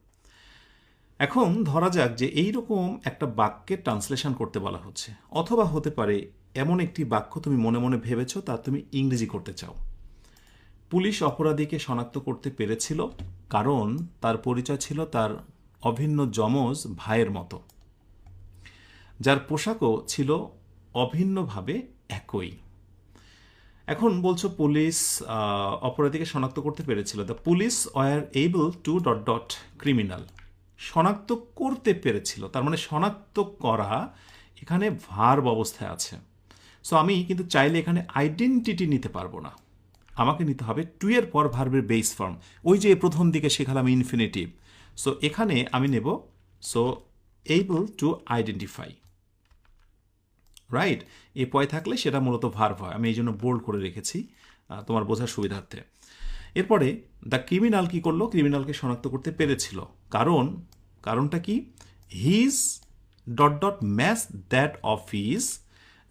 এখন ধরা যাক যে এইরকম একটা বাক্যের ট্রান্সলেশন করতে বলা হচ্ছে, অথবা হতে পারে এমন একটি বাক্য তুমি মনে মনে ভেবেছো তা তুমি ইংরেজি করতে চাও। পুলিশ অপরাধীকে শনাক্ত করতে পেরেছিল কারণ তার পরিচয় ছিল তার অভিন্ন যমজ ভাইয়ের মতো, যার পোশাকও ছিল অভিন্নভাবে একই। এখন বলছো পুলিশ অপরাধীকে শনাক্ত করতে পেরেছিল, the police were able to dot dot criminal. শনাক্ত করতে পেরেছিল, তার মানে শনাক্ত করা এখানে ভার্ব অবস্থায় আছে। সো আমি কিন্তু চাইলে এখানে আইডেন্টিটি নিতে পারবো না, আমাকে নিতে হবে টু এর পর ভার্বের বেস ফর্ম, ওই যে প্রথম দিকে শেখালাম ইনফিনিটিভ। সো এখানে আমি নেব so able to identify, right. এ পয় থাকলে সেটা মূলত ভার্ব হয়, আমি এই জন্য বোল্ড করে রেখেছি তোমার বোঝার সুবিধার্থে। এরপরে দ্য ক্রিমিনাল কি করলো? ক্রিমিনালকে শনাক্ত করতে পেরেছিল কারণটা কি? His dot dot match that of his,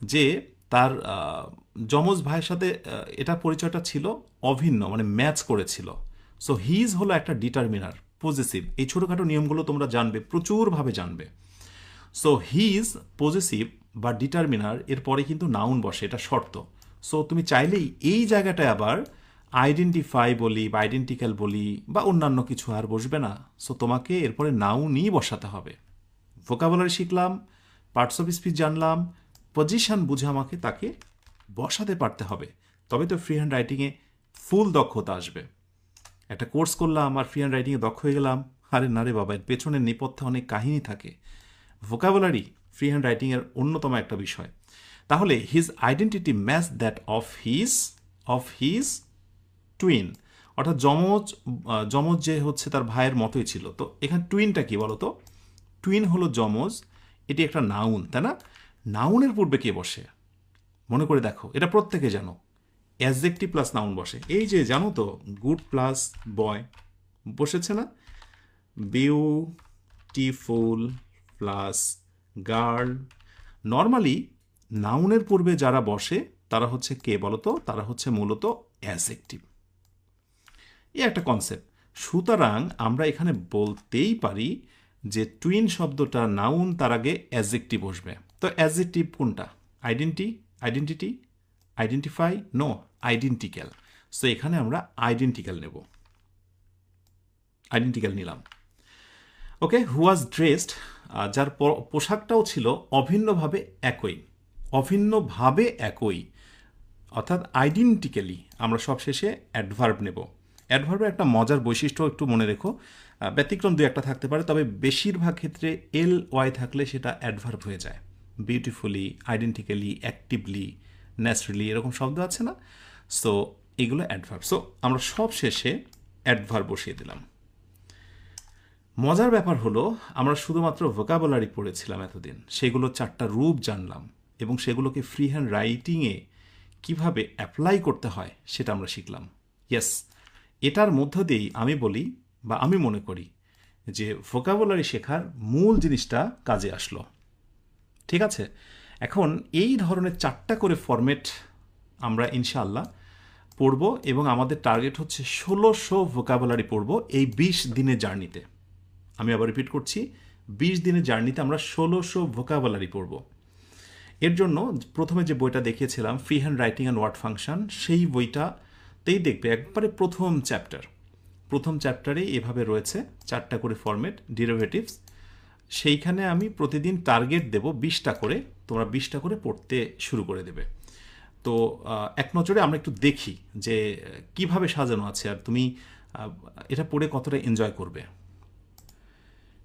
যে তার যমজ ভাইয়ের সাথে এটা পরিচয়টা ছিল অভিন্ন, মানে ম্যাচ করেছিল। সো হিজ হলো একটা ডিটারমিনার, পজিটিভ। এই ছোটোখাটো নিয়মগুলো তোমরা জানবে, প্রচুরভাবে জানবে। সো হিজ পজিটিভ বা ডিটারমিনার, এরপরে কিন্তু নাউন বসে, এটা শর্ত। সো তুমি চাইলেই এই জায়গাটায় আবার আইডেন্টিফাই বলি বা আইডেন্টিক্যাল বলি বা অন্যান্য কিছু আর বসবে না। সো তোমাকে এরপরে নাউনই বসাতে হবে। ভোকাবুলারি শিখলাম, পার্টস অফ স্পিচ জানলাম, পজিশন বুঝে আমাকে তাকে বসাতে পারতে হবে, তবে তো ফ্রি হ্যান্ড রাইটিংয়ে ফুল দক্ষতা আসবে। একটা কোর্স করলাম আর ফ্রি হ্যান্ড রাইটিংয়ে দক্ষ হয়ে গেলাম, আরে না রে বাবা, এর পেছনের নেপথ্যে অনেক কাহিনী থাকে। ভোকাবুলারি ফ্রি হ্যান্ড রাইটিংয়ের অন্যতম একটা বিষয়। তাহলে his identity match that of his of his twin, অর্থাৎ যমজ যে হচ্ছে তার ভাইয়ের মতোই ছিল। তো এখানে টুইনটা কি বলো তো? টুইন হলো যমজ, এটি একটা নাউন, তাই না? নাউনের পূর্বে কে বসে মনে করে দেখো, এটা প্রত্যেকে জানো, অ্যাডজেক্টিভ প্লাস নাউন বসে। এই যে জানো তো, গুড প্লাস বয় বসেছে না? Beautiful plus girl. নর্মালি নাউনের পূর্বে যারা বসে তারা হচ্ছে কে বলতো? তারা হচ্ছে মূলত অ্যাডজেক্টিভ। এই একটা কনসেপ্ট। সুতরাং আমরা এখানে বলতেই পারি যে টুইন শব্দটা নাউন, তার আগে অ্যাডজেক্টিভ বসবে। তো অ্যাডজেক্টিভ কোনটা? Identity, identify, no, identical. So এখানে আমরা আইডেন্টিক্যাল নেব, আইডেন্টিক্যাল নিলাম। ওকে, হু ওয়াজ ড্রেসড, যার পোশাকটাও ছিল অভিন্নভাবে একই, অভিন্নভাবে একই, অর্থাৎ আইডেন্টিক্যালি। আমরা সব শেষে অ্যাডভার্ব নেব। অ্যাডভার্বের একটা মজার বৈশিষ্ট্য একটু মনে রেখো, ব্যতিক্রম দু একটা থাকতে পারে, তবে বেশিরভাগ ক্ষেত্রে এল ওয়াই থাকলে সেটা অ্যাডভার্ব হয়ে যায়। বিউটিফুলি, আইডেন্টিক্যালি, অ্যাক্টিভলি, ন্যাচারালি, এরকম শব্দ আছে না? সো এগুলো অ্যাডভার্ব। সো আমরা সব শেষে অ্যাডভার্ব বসিয়ে দিলাম। মজার ব্যাপার হলো, আমরা শুধুমাত্র ভোকাবুলারি পড়েছিলাম এতদিন, সেগুলো 4টা রূপ জানলাম এবং সেগুলোকে ফ্রি হ্যান্ড রাইটিংয়ে কীভাবে অ্যাপ্লাই করতে হয় সেটা আমরা শিখলাম। ইয়েস, এটার মধ্য দিয়েই আমি বলি বা আমি মনে করি যে ভোকাবুলারি শেখার মূল জিনিসটা কাজে আসলো। ঠিক আছে, এখন এই ধরনের 4টা করে ফরম্যাট আমরা ইনশাআল্লাহ পড়ব এবং আমাদের টার্গেট হচ্ছে 1600 ভোকাবুলারি পড়ব এই 20 দিনের জার্নিতে। আমি আবার রিপিট করছি, 20 দিনের জার্নিতে আমরা 1600 ভোকাবুলারি পড়ব। এর জন্য প্রথমে যে বইটা দেখিয়েছিলাম, free hand writing and word function, সেই বইটাতেই দেখবে একবারে প্রথম চ্যাপ্টারে এভাবে রয়েছে 4টা করে ফরম্যাট, ডেরিভেটিভস। সেইখানে আমি প্রতিদিন টার্গেট দেব 20টা করে, তোমরা 20টা করে পড়তে শুরু করে দেবে। তো এক নজরে আমরা একটু দেখি যে কিভাবে সাজানো আছে আর তুমি এটা পড়ে কতটা এনজয় করবে।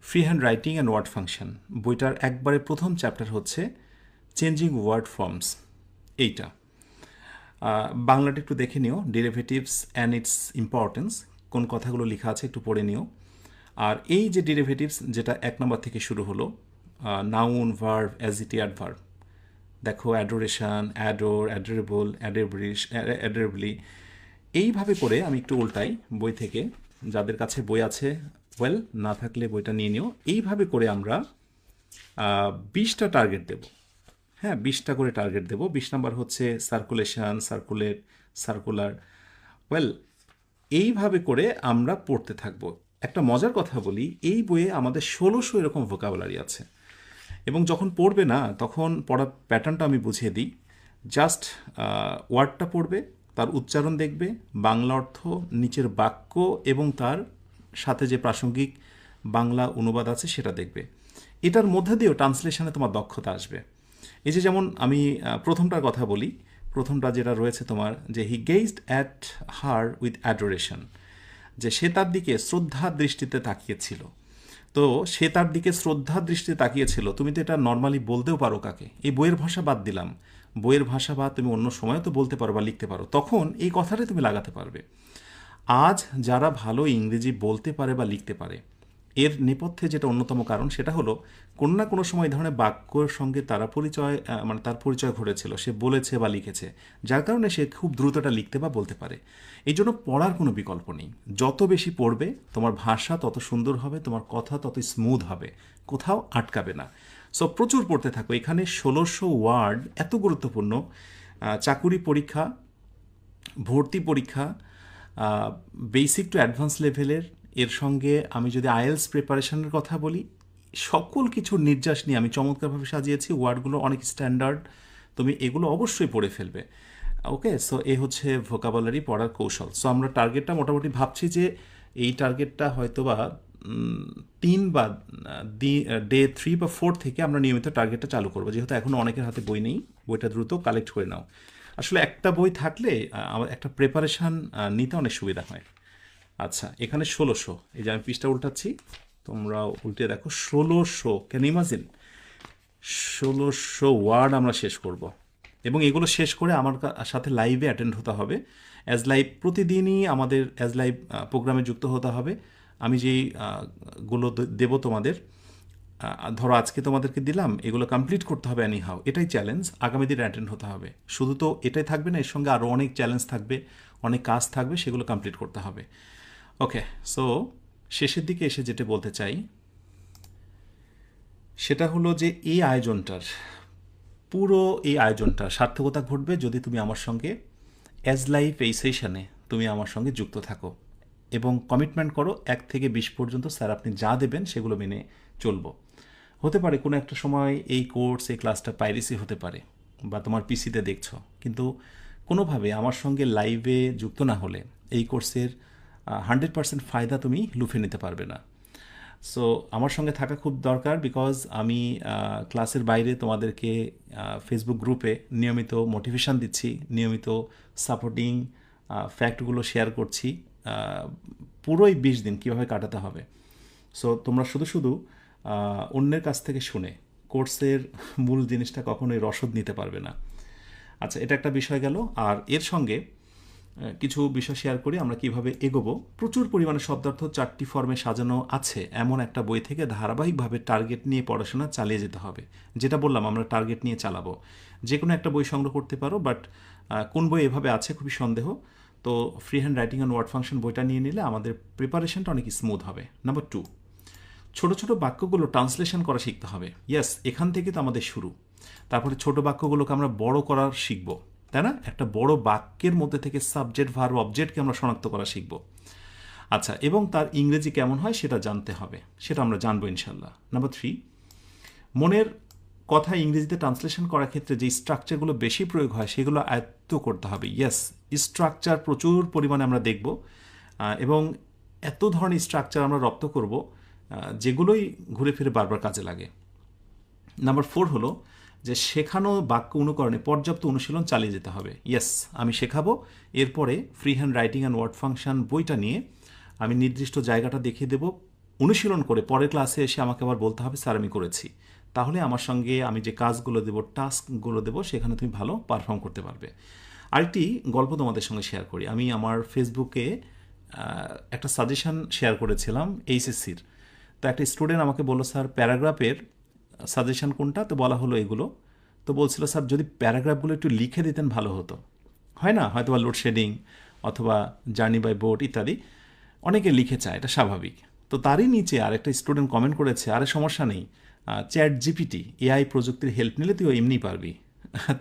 Free hand writing and word function বইটার একবারে প্রথম চ্যাপ্টার হচ্ছে চেঞ্জিং ওয়ার্ড ফর্মস। এইটা বাংলাটা একটু দেখে নিও, ডেরিভেটিভস অ্যান্ড ইটস ইম্পর্টেন্স, কোন কথাগুলো লেখা আছে একটু পড়ে নিও। আর এই যে ডেরিভেটিভস, যেটা 1 নম্বর থেকে শুরু হলো, নাউন, ভার্ব, অ্যাডজেক্টিভ, অ্যাডভার্ব, দেখো অ্যাডোরেশন, অ্যাডোর, অ্যাডোরেবল, অ্যাডোরেবলি, এইভাবে করে আমি একটু উল্টাই বই থেকে। যাদের কাছে বই আছে ওয়েল, না থাকলে বইটা নিয়ে নিও। এইভাবে করে আমরা 20টা টার্গেট দেব। হ্যাঁ, 20টা করে টার্গেট দেব। 20 নাম্বার হচ্ছে সার্কুলেশন, সার্কুলেট, সার্কুলার। ওয়েল, এইভাবে করে আমরা পড়তে থাকবো। একটা মজার কথা বলি, এই বইয়ে আমাদের 1600 এরকম ভোকাবুলারি আছে এবং যখন পড়বে না তখন পড়ার প্যাটার্নটা আমি বুঝিয়ে দিই। জাস্ট ওয়ার্ডটা পড়বে, তার উচ্চারণ দেখবে, বাংলা অর্থ, নিচের বাক্য এবং তার সাথে যে প্রাসঙ্গিক বাংলা অনুবাদ আছে সেটা দেখবে। এটার মধ্যে দিয়েও ট্রান্সলেশনে তোমার দক্ষতা আসবে। এই যে যেমন আমি প্রথমটার কথা বলি, প্রথমটা যেটা রয়েছে তোমার, যে হি গেজড অ্যাট হার উইথ অ্যাডোরেশন, যে সে তার দিকে শ্রদ্ধার দৃষ্টিতে তাকিয়েছিল। তো সে তার দিকে শ্রদ্ধার দৃষ্টিতে তাকিয়েছিল, তুমি তো এটা নর্মালি বলতেও পারো কাকে, এই বইয়ের ভাষা বাদ দিলাম, বইয়ের ভাষা বা তুমি অন্য সময়ও তো বলতে পারো বা লিখতে পারো, তখন এই কথাটাই তুমি লাগাতে পারবে। আজ যারা ভালো ইংরেজি বলতে পারে বা লিখতে পারে, এর নেপথ্যে যেটা অন্যতম কারণ সেটা হলো কোনো না কোনো সময় এই ধরনের বাক্যের সঙ্গে তার পরিচয় ঘটেছিল, সে বলেছে বা লিখেছে, যার কারণে সে খুব দ্রুতটা লিখতে বা বলতে পারে। এই জন্য পড়ার কোনো বিকল্প নেই। যত বেশি পড়বে তোমার ভাষা তত সুন্দর হবে, তোমার কথা তত স্মুথ হবে, কোথাও আটকাবে না। সো প্রচুর পড়তে থাকো। এখানে 1600 ওয়ার্ড এত গুরুত্বপূর্ণ। চাকুরি পরীক্ষা, ভর্তি পরীক্ষা, বেসিক টু অ্যাডভান্স লেভেলের, এর সঙ্গে আমি যদি আইএলস প্রিপারেশনের কথা বলি, সকল কিছুর নির্যাস নিয়ে আমি চমৎকারভাবে সাজিয়েছি। ওয়ার্ডগুলো অনেক স্ট্যান্ডার্ড, তুমি এগুলো অবশ্যই পড়ে ফেলবে। ওকে, সো এই হচ্ছে ভোকাবুলারি পড়ার কৌশল। সো আমরা টার্গেটটা মোটামুটি ভাবছি যে এই টার্গেটটা হয়তো বা 3 বা ডে 3 বা 4 থেকে আমরা নিয়মিত টার্গেটটা চালু করবো, যেহেতু এখনও অনেকের হাতে বই নেই। বইটা দ্রুত কালেক্ট করে নাও। আসলে একটা বই থাকলে আমার একটা প্রিপারেশান নিতে অনেক সুবিধা হয়। আচ্ছা, এখানে 1600, এই যে আমি পৃষ্ঠা উল্টাচ্ছি, তোমরা উল্টে দেখো, 1600, ক্যান ইমাজিন 1600 ওয়ার্ড আমরা শেষ করব। এবং এগুলো শেষ করে আমার সাথে লাইভে অ্যাটেন্ড হতে হবে। অ্যাজ লাইভ প্রতিদিনই আমাদের অ্যাজ লাইভ প্রোগ্রামে যুক্ত হতে হবে। আমি যেই গুলো দেবো তোমাদের, ধরো আজকে তোমাদেরকে দিলাম, এগুলো কমপ্লিট করতে হবে এনি হাউ, এটাই চ্যালেঞ্জ। আগামী দিন অ্যাটেন্ড হতে হবে। শুধু তো এটাই থাকবে না, এর সঙ্গে আরও অনেক চ্যালেঞ্জ থাকবে, অনেক কাজ থাকবে, সেগুলো কমপ্লিট করতে হবে। ওকে, সো শেষের দিকে এসে যেটা বলতে চাই সেটা হলো যে পুরো এই আয়োজনটার সার্থকতা ঘটবে যদি তুমি আমার সঙ্গে অ্যাজ লাইভ এই সেশনে তুমি আমার সঙ্গে যুক্ত থাকো এবং কমিটমেন্ট করো 1 থেকে 20 পর্যন্ত স্যার আপনি যা দেবেন সেগুলো মেনে চলবো। হতে পারে কোনো একটা সময় এই কোর্স এই ক্লাসটা পাইরেসি হতে পারে বা তোমার পিসিতে দেখছো, কিন্তু কোনোভাবে আমার সঙ্গে লাইভে যুক্ত না হলে এই কোর্সের 100% ফায়দা তুমি লুফে নিতে পারবে না। সো আমার সঙ্গে থাকা খুব দরকার, বিকজ আমি ক্লাসের বাইরে তোমাদেরকে ফেসবুক গ্রুপে নিয়মিত মোটিভেশন দিচ্ছি, নিয়মিত সাপোর্টিং ফ্যাক্টগুলো শেয়ার করছি, পুরোই 20 দিন কীভাবে কাটাতে হবে। সো তোমরা শুধু শুধু অন্যের কাছ থেকে শুনে কোর্সের মূল জিনিসটা কখনোই রসদ নিতে পারবে না। আচ্ছা, এটা একটা বিষয় গেল। আর এর সঙ্গে কিছু বিষয় শেয়ার করি আমরা কিভাবে এগোবো। প্রচুর পরিমাণে শব্দার্থ 4টি ফর্মে সাজানো আছে এমন একটা বই থেকে ধারাবাহিকভাবে টার্গেট নিয়ে পড়াশোনা চালিয়ে যেতে হবে। যেটা বললাম, আমরা টার্গেট নিয়ে চালাবো। যে কোনো একটা বই সংগ্রহ করতে পারো, বাট কোন বই এভাবে আছে খুবই সন্দেহ। তো free hand writing and word function বইটা নিয়ে নিলে আমাদের প্রিপারেশনটা অনেক স্মুথ হবে। নাম্বার 2, ছোট ছোট বাক্যগুলো ট্রান্সলেশন করা শিখতে হবে। ইয়েস, এখান থেকে তো আমাদের শুরু। তারপরে ছোট বাক্যগুলোকে আমরা বড় করার শিখব, তাই না? একটা বড় বাক্যের মধ্যে থেকে সাবজেক্ট ভার্ব অবজেক্টকে আমরা শনাক্ত করা শিখব। আচ্ছা, এবং তার ইংরেজি কেমন হয় সেটা জানতে হবে, সেটা আমরা জানবো ইনশাল্লাহ। নাম্বার 3, মনের কথা ইংরেজিতে ট্রান্সলেশন করার ক্ষেত্রে যে স্ট্রাকচারগুলো বেশি প্রয়োগ হয় সেগুলো আয়ত্ত করতে হবে। ইয়েস, স্ট্রাকচার প্রচুর পরিমাণে আমরা দেখব এবং এত ধরনের স্ট্রাকচার আমরা রপ্ত করব যেগুলোই ঘুরে ফিরে বারবার কাজে লাগে। নাম্বার 4 হলো যে শেখানো বাক্য অনুকরণে পর্যাপ্ত অনুশীলন চালিয়ে যেতে হবে। ইয়েস, আমি শেখাবো। এরপরে free hand writing and word function বইটা নিয়ে আমি নির্দিষ্ট জায়গাটা দেখিয়ে দেব, অনুশীলন করে পরের ক্লাসে এসে আমাকে আবার বলতে হবে স্যার আমি করেছি। তাহলে আমার সঙ্গে আমি যে কাজগুলো দেবো, টাস্কগুলো দেবো, সেখানে তুমি ভালো পারফর্ম করতে পারবে। আরেকটি গল্প তোমাদের সঙ্গে শেয়ার করি। আমি আমার ফেসবুকে একটা সাজেশন শেয়ার করেছিলাম এইচএসসির। তো একটা স্টুডেন্ট আমাকে বললো স্যার প্যারাগ্রাফের সাজেশন কোনটা? তো বলা হলো এগুলো। তো বলছিল স্যার যদি প্যারাগ্রাফগুলো একটু লিখে দিতেন ভালো হতো। হয় না, হয়তো বা লোডশেডিং অথবা জার্নি বাই বোট ইত্যাদি অনেকে লিখে চায়, এটা স্বাভাবিক। তো তারই নিচে আরেকটা স্টুডেন্ট কমেন্ট করেছে, আরে সমস্যা নেই, চ্যাট জিপিটি এআই প্রযুক্তির হেল্প নিলে তুই এমনি পারবি।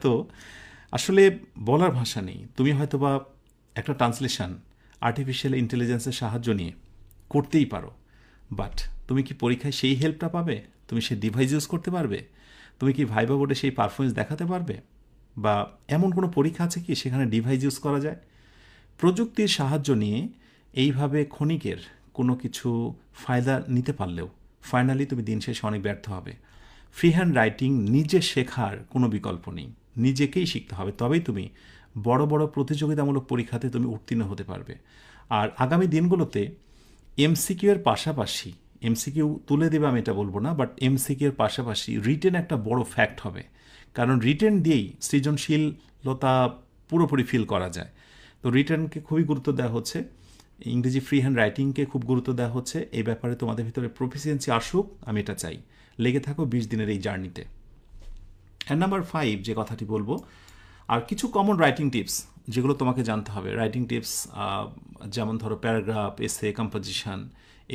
তো আসলে বলার ভাষা নেই। তুমি হয়তো বা একটা ট্রান্সলেশন আর্টিফিশিয়াল ইন্টেলিজেন্সের সাহায্য নিয়ে করতেই পারো, বাট তুমি কি পরীক্ষায় সেই হেল্পটা পাবে? তুমি সেই ডিভাইস ইউজ করতে পারবে? তুমি কি ভাইবা বোর্ডে সেই পারফরমেন্স দেখাতে পারবে? বা এমন কোনো পরীক্ষা আছে কি সেখানে ডিভাইস ইউজ করা যায়? প্রযুক্তির সাহায্য নিয়ে এইভাবে ক্ষণিকের কোনো কিছু ফায়দা নিতে পারলেও ফাইনালি তুমি দিন শেষে অনেক ব্যর্থ হবে। ফ্রি হ্যান্ড রাইটিং নিজে শেখার কোনো বিকল্প নেই, নিজেকেই শিখতে হবে, তবেই তুমি বড় বড় প্রতিযোগিতামূলক পরীক্ষাতে তুমি উত্তীর্ণ হতে পারবে। আর আগামী দিনগুলোতে এমসিকিউ এর পাশাপাশি, এমসিকিউ তুলে দেবে আমি এটা বলবো না, বাট এমসিকিউ এর পাশাপাশি রিটেন একটা বড় ফ্যাক্ট হবে। কারণ রিটেন দিয়েই সৃজনশীলতা পুরোপুরি ফিল করা যায়। তো রিটেনকে খুবই গুরুত্ব দেওয়া হচ্ছে, ইংরেজি ফ্রি হ্যান্ড রাইটিংকে খুব গুরুত্ব দেওয়া হচ্ছে। এই ব্যাপারে তোমাদের ভিতরে প্রফিসিয়েন্সি আসুক, আমি এটা চাই। লেগে থাকো 20 দিনের এই জার্নিতে। অ্যান্ড নাম্বার 5 যে কথাটি বলবো, আর কিছু কমন রাইটিং টিপস যেগুলো তোমাকে জানতে হবে। রাইটিং টিপস যেমন ধরো প্যারাগ্রাফ, এসে, কম্পোজিশন,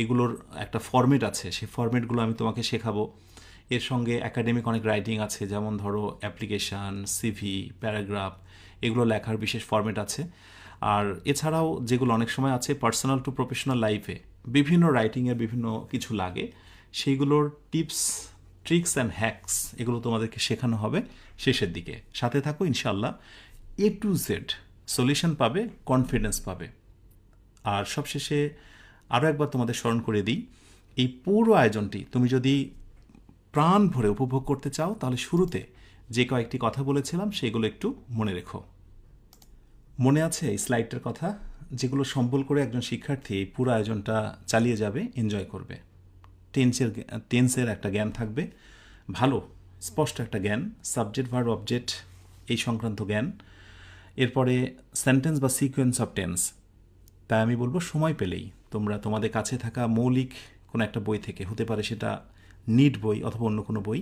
এগুলোর একটা ফরম্যাট আছে, সেই ফরম্যাটগুলো আমি তোমাকে শেখাবো। এর সঙ্গে একাডেমিক অনেক রাইটিং আছে, যেমন ধরো অ্যাপ্লিকেশান, সিভি, প্যারাগ্রাফ, এগুলো লেখার বিশেষ ফরম্যাট আছে। আর এছাড়াও যেগুলো অনেক সময় আছে পার্সোনাল টু প্রফেশনাল লাইফে বিভিন্ন রাইটিংয়ের বিভিন্ন কিছু লাগে, সেইগুলোর টিপস, ট্রিক্স অ্যান্ড হ্যাকস এগুলো তোমাদেরকে শেখানো হবে শেষের দিকে। সাথে থাকো, ইনশাল্লাহ A to Z সলিউশন পাবে, কনফিডেন্স পাবে। আর সবশেষে আরও একবার তোমাদের স্মরণ করে দিই, এই পুরো আয়োজনটি তুমি যদি প্রাণ ভরে উপভোগ করতে চাও তাহলে শুরুতে যে কয়েকটি কথা বলেছিলাম সেগুলো একটু মনে রেখো। মনে আছে এই স্লাইডটার কথা, যেগুলো সম্বল করে একজন শিক্ষার্থী এই পুরো আয়োজনটা চালিয়ে যাবে, এনজয় করবে। টেন্সের একটা জ্ঞান থাকবে, ভালো স্পষ্ট একটা জ্ঞান, সাবজেক্ট ভার্ব অবজেক্ট এই সংক্রান্ত জ্ঞান। এরপরে সেন্টেন্স বা সিকোয়েন্স অফ টেন্স, তাই আমি বলবো সময় পেলেই তোমরা তোমাদের কাছে থাকা মৌলিক কোনো একটা বই থেকে, হতে পারে সেটা নিট বই অথবা অন্য কোনো বই,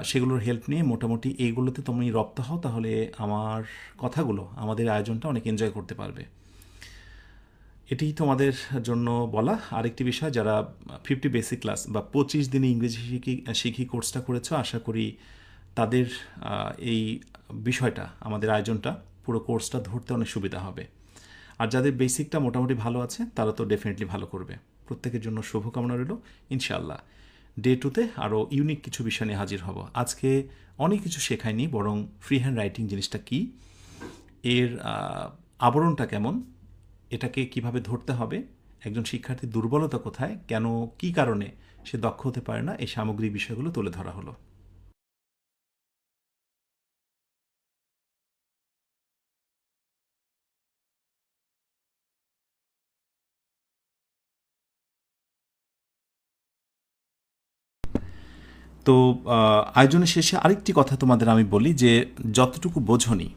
সেগুলোর হেল্প নিয়ে মোটামুটি এইগুলোতে তুমি রপ্ত হও, তাহলে আমার কথাগুলো, আমাদের আয়োজনটা অনেক এনজয় করতে পারবে। এটি তোমাদের জন্য বলা। আরেকটি বিষয়, যারা 50 বেসিক ক্লাস বা 25 দিনে ইংরেজি শিখি কোর্সটা করেছো, আশা করি তাদের এই বিষয়টা, আমাদের আয়োজনটা, পুরো কোর্সটা ধরতে অনেক সুবিধা হবে। আর যাদের বেসিকটা মোটামুটি ভালো আছে তারা তো ডেফিনেটলি ভালো করবে। প্রত্যেকের জন্য শুভকামনা রইল। ইনশাআল্লাহ ডে 2তে আরও ইউনিক কিছু বিষয় নিয়ে হাজির হব। আজকে অনেক কিছু শেখায়নি, বরং ফ্রি হ্যান্ড রাইটিং জিনিসটা কী, এর আবরণটা কেমন, এটাকে কিভাবে ধরতে হবে, একজন শিক্ষার্থীর দুর্বলতা কোথায়, কেন, কি কারণে সে দক্ষ হতে পারে না, এই সামগ্রিক বিষয়গুলো তুলে ধরা হলো। তো আয়োজনের শেষে আরেকটি কথা তোমাদের আমি বলি, যে যতটুকু বোঝনি,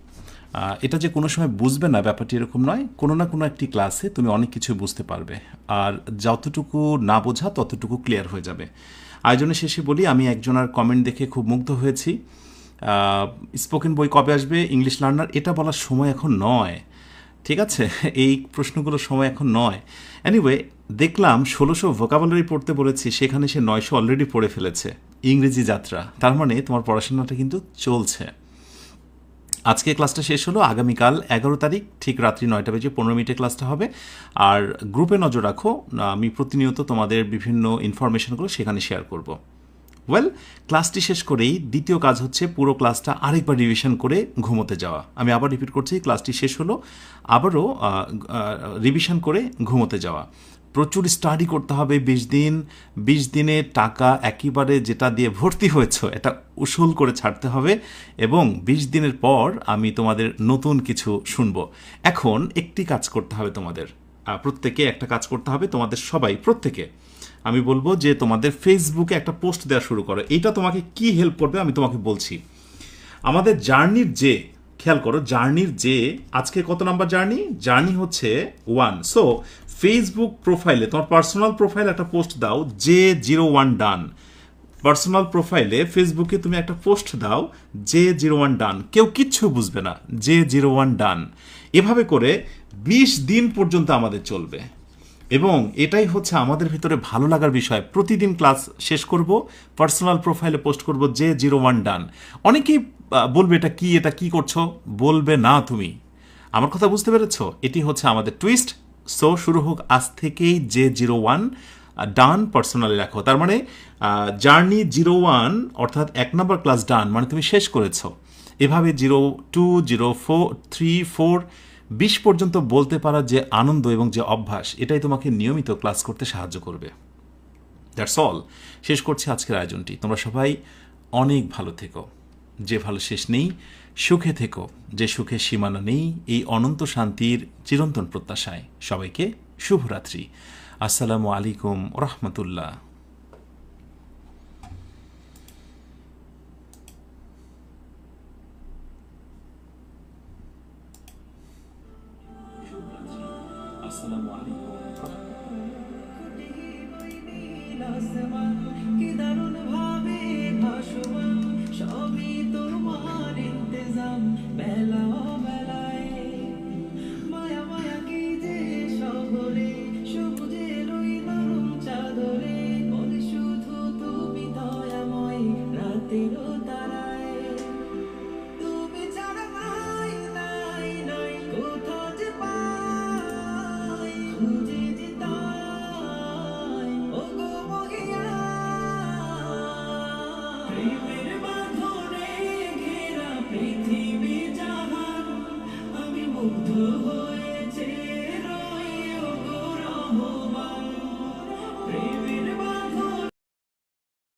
এটা যে কোনো সময় বুঝবে না ব্যাপারটি এরকম নয়। কোনো না কোনো একটি ক্লাসে তুমি অনেক কিছু বুঝতে পারবে, আর যতটুকু না বোঝা ততটুকু ক্লিয়ার হয়ে যাবে। আয়োজনের শেষে বলি, আমি একজনের কমেন্ট দেখে খুব মুগ্ধ হয়েছি। স্পোকেন বই কবে আসবে, ইংলিশ লার্নার, এটা বলার সময় এখন নয়, ঠিক আছে? এই প্রশ্নগুলোর সময় এখন নয়। এনিওয়ে, দেখলাম 1600 ভোকাবুলারি পড়তে বলেছি, সেখানে সে 900 অলরেডি পড়ে ফেলেছে। ইংরেজি যাত্রা, তার মানে তোমার পড়াশোনাটা কিন্তু চলছে। আজকে ক্লাসটা শেষ হলো, আগামীকাল 11 তারিখ ঠিক রাত্রি 9:15 ক্লাসটা হবে। আর গ্রুপে নজর রাখো, আমি প্রতিনিয়ত তোমাদের বিভিন্ন ইনফরমেশনগুলো সেখানে শেয়ার করব। ওয়েল, ক্লাসটি শেষ করেই দ্বিতীয় কাজ হচ্ছে পুরো ক্লাসটা আরেকবার রিভিশন করে ঘুমোতে যাওয়া। আমি আবার রিপিট করছি, ক্লাসটি শেষ হলো, আবারও রিভিশন করে ঘুমোতে যাওয়া। প্রচুর স্টাডি করতে হবে 20 দিন। 20 দিনে টাকা একেবারে যেটা দিয়ে ভর্তি হয়েছ এটা উসুল করে ছাড়তে হবে, এবং 20 দিনের পর আমি তোমাদের নতুন কিছু শুনবো। এখন একটি কাজ করতে হবে তোমাদের, প্রত্যেকে একটা কাজ করতে হবে, তোমাদের সবাই, প্রত্যেকে আমি বলবো যে তোমাদের ফেসবুকে একটা পোস্ট দেওয়া শুরু করো। এইটা তোমাকে কি হেল্প করবে আমি তোমাকে বলছি। আমাদের জার্নির যে, খেয়াল করো, জার্নির যে আজকে কত নাম্বার জার্নি, জার্নি হচ্ছে 1। সো ফেসবুক প্রোফাইলে, তোমার পার্সোনাল প্রোফাইলে একটা পোস্ট দাও, J01 ডান। পার্সোনাল প্রোফাইলে ফেসবুকে তুমি একটা পোস্ট দাও, J01 ডান। কেউ কিচ্ছু বুঝবে না, J01 ডান। এভাবে করে 20 দিন পর্যন্ত আমাদের চলবে, এবং এটাই হচ্ছে আমাদের ভিতরে ভালো লাগার বিষয়। প্রতিদিন ক্লাস শেষ করব, পার্সোনাল প্রোফাইলে পোস্ট করব J01 ডান। অনেকেই বলবে এটা কি করছো, বলবে না তুমি। আমার কথা বুঝতে পেরেছ? এটি হচ্ছে আমাদের টুইস্ট। সো শুরু হোক আজ থেকেই J01 ডান পার্সোনালি রাখো। তার মানে জার্নি 01 অর্থাৎ 1 নম্বর ক্লাস ডান, মানে তুমি শেষ করেছ। এভাবে 02, 04, 3, 4, 20 পর্যন্ত বলতে পারা যে আনন্দ এবং যে অভ্যাস, এটাই তোমাকে নিয়মিত ক্লাস করতে সাহায্য করবে। That's all. শেষ করছি আজকের আয়োজনটি। তোমরা সবাই অনেক ভালো থেকো, যে ভালো শেষ নেই। সুখে থেকো, যে সুখের সীমানা নেই। এই অনন্ত শান্তির চিরন্তন প্রত্যাশায় সবাইকে শুভরাত্রি। আসসালামু আলাইকুম রহমতুল্লাহ। আসসালামু আলাইকুম। কি দারুণ ভাবে ভাসমান, সবই তোমার ইন্তজাম। বেলা বেলায় মায়া মায়া কি যে শহরে, সবুজের ওই নরম চাদরে, বলে শুধু তুমি দয়াময় রাতেরও তারায়। তুমি ছাড়া নাই নাই নাই কোথাও যে পাই, খুঁজে যে তাই ও গো মহিয়া।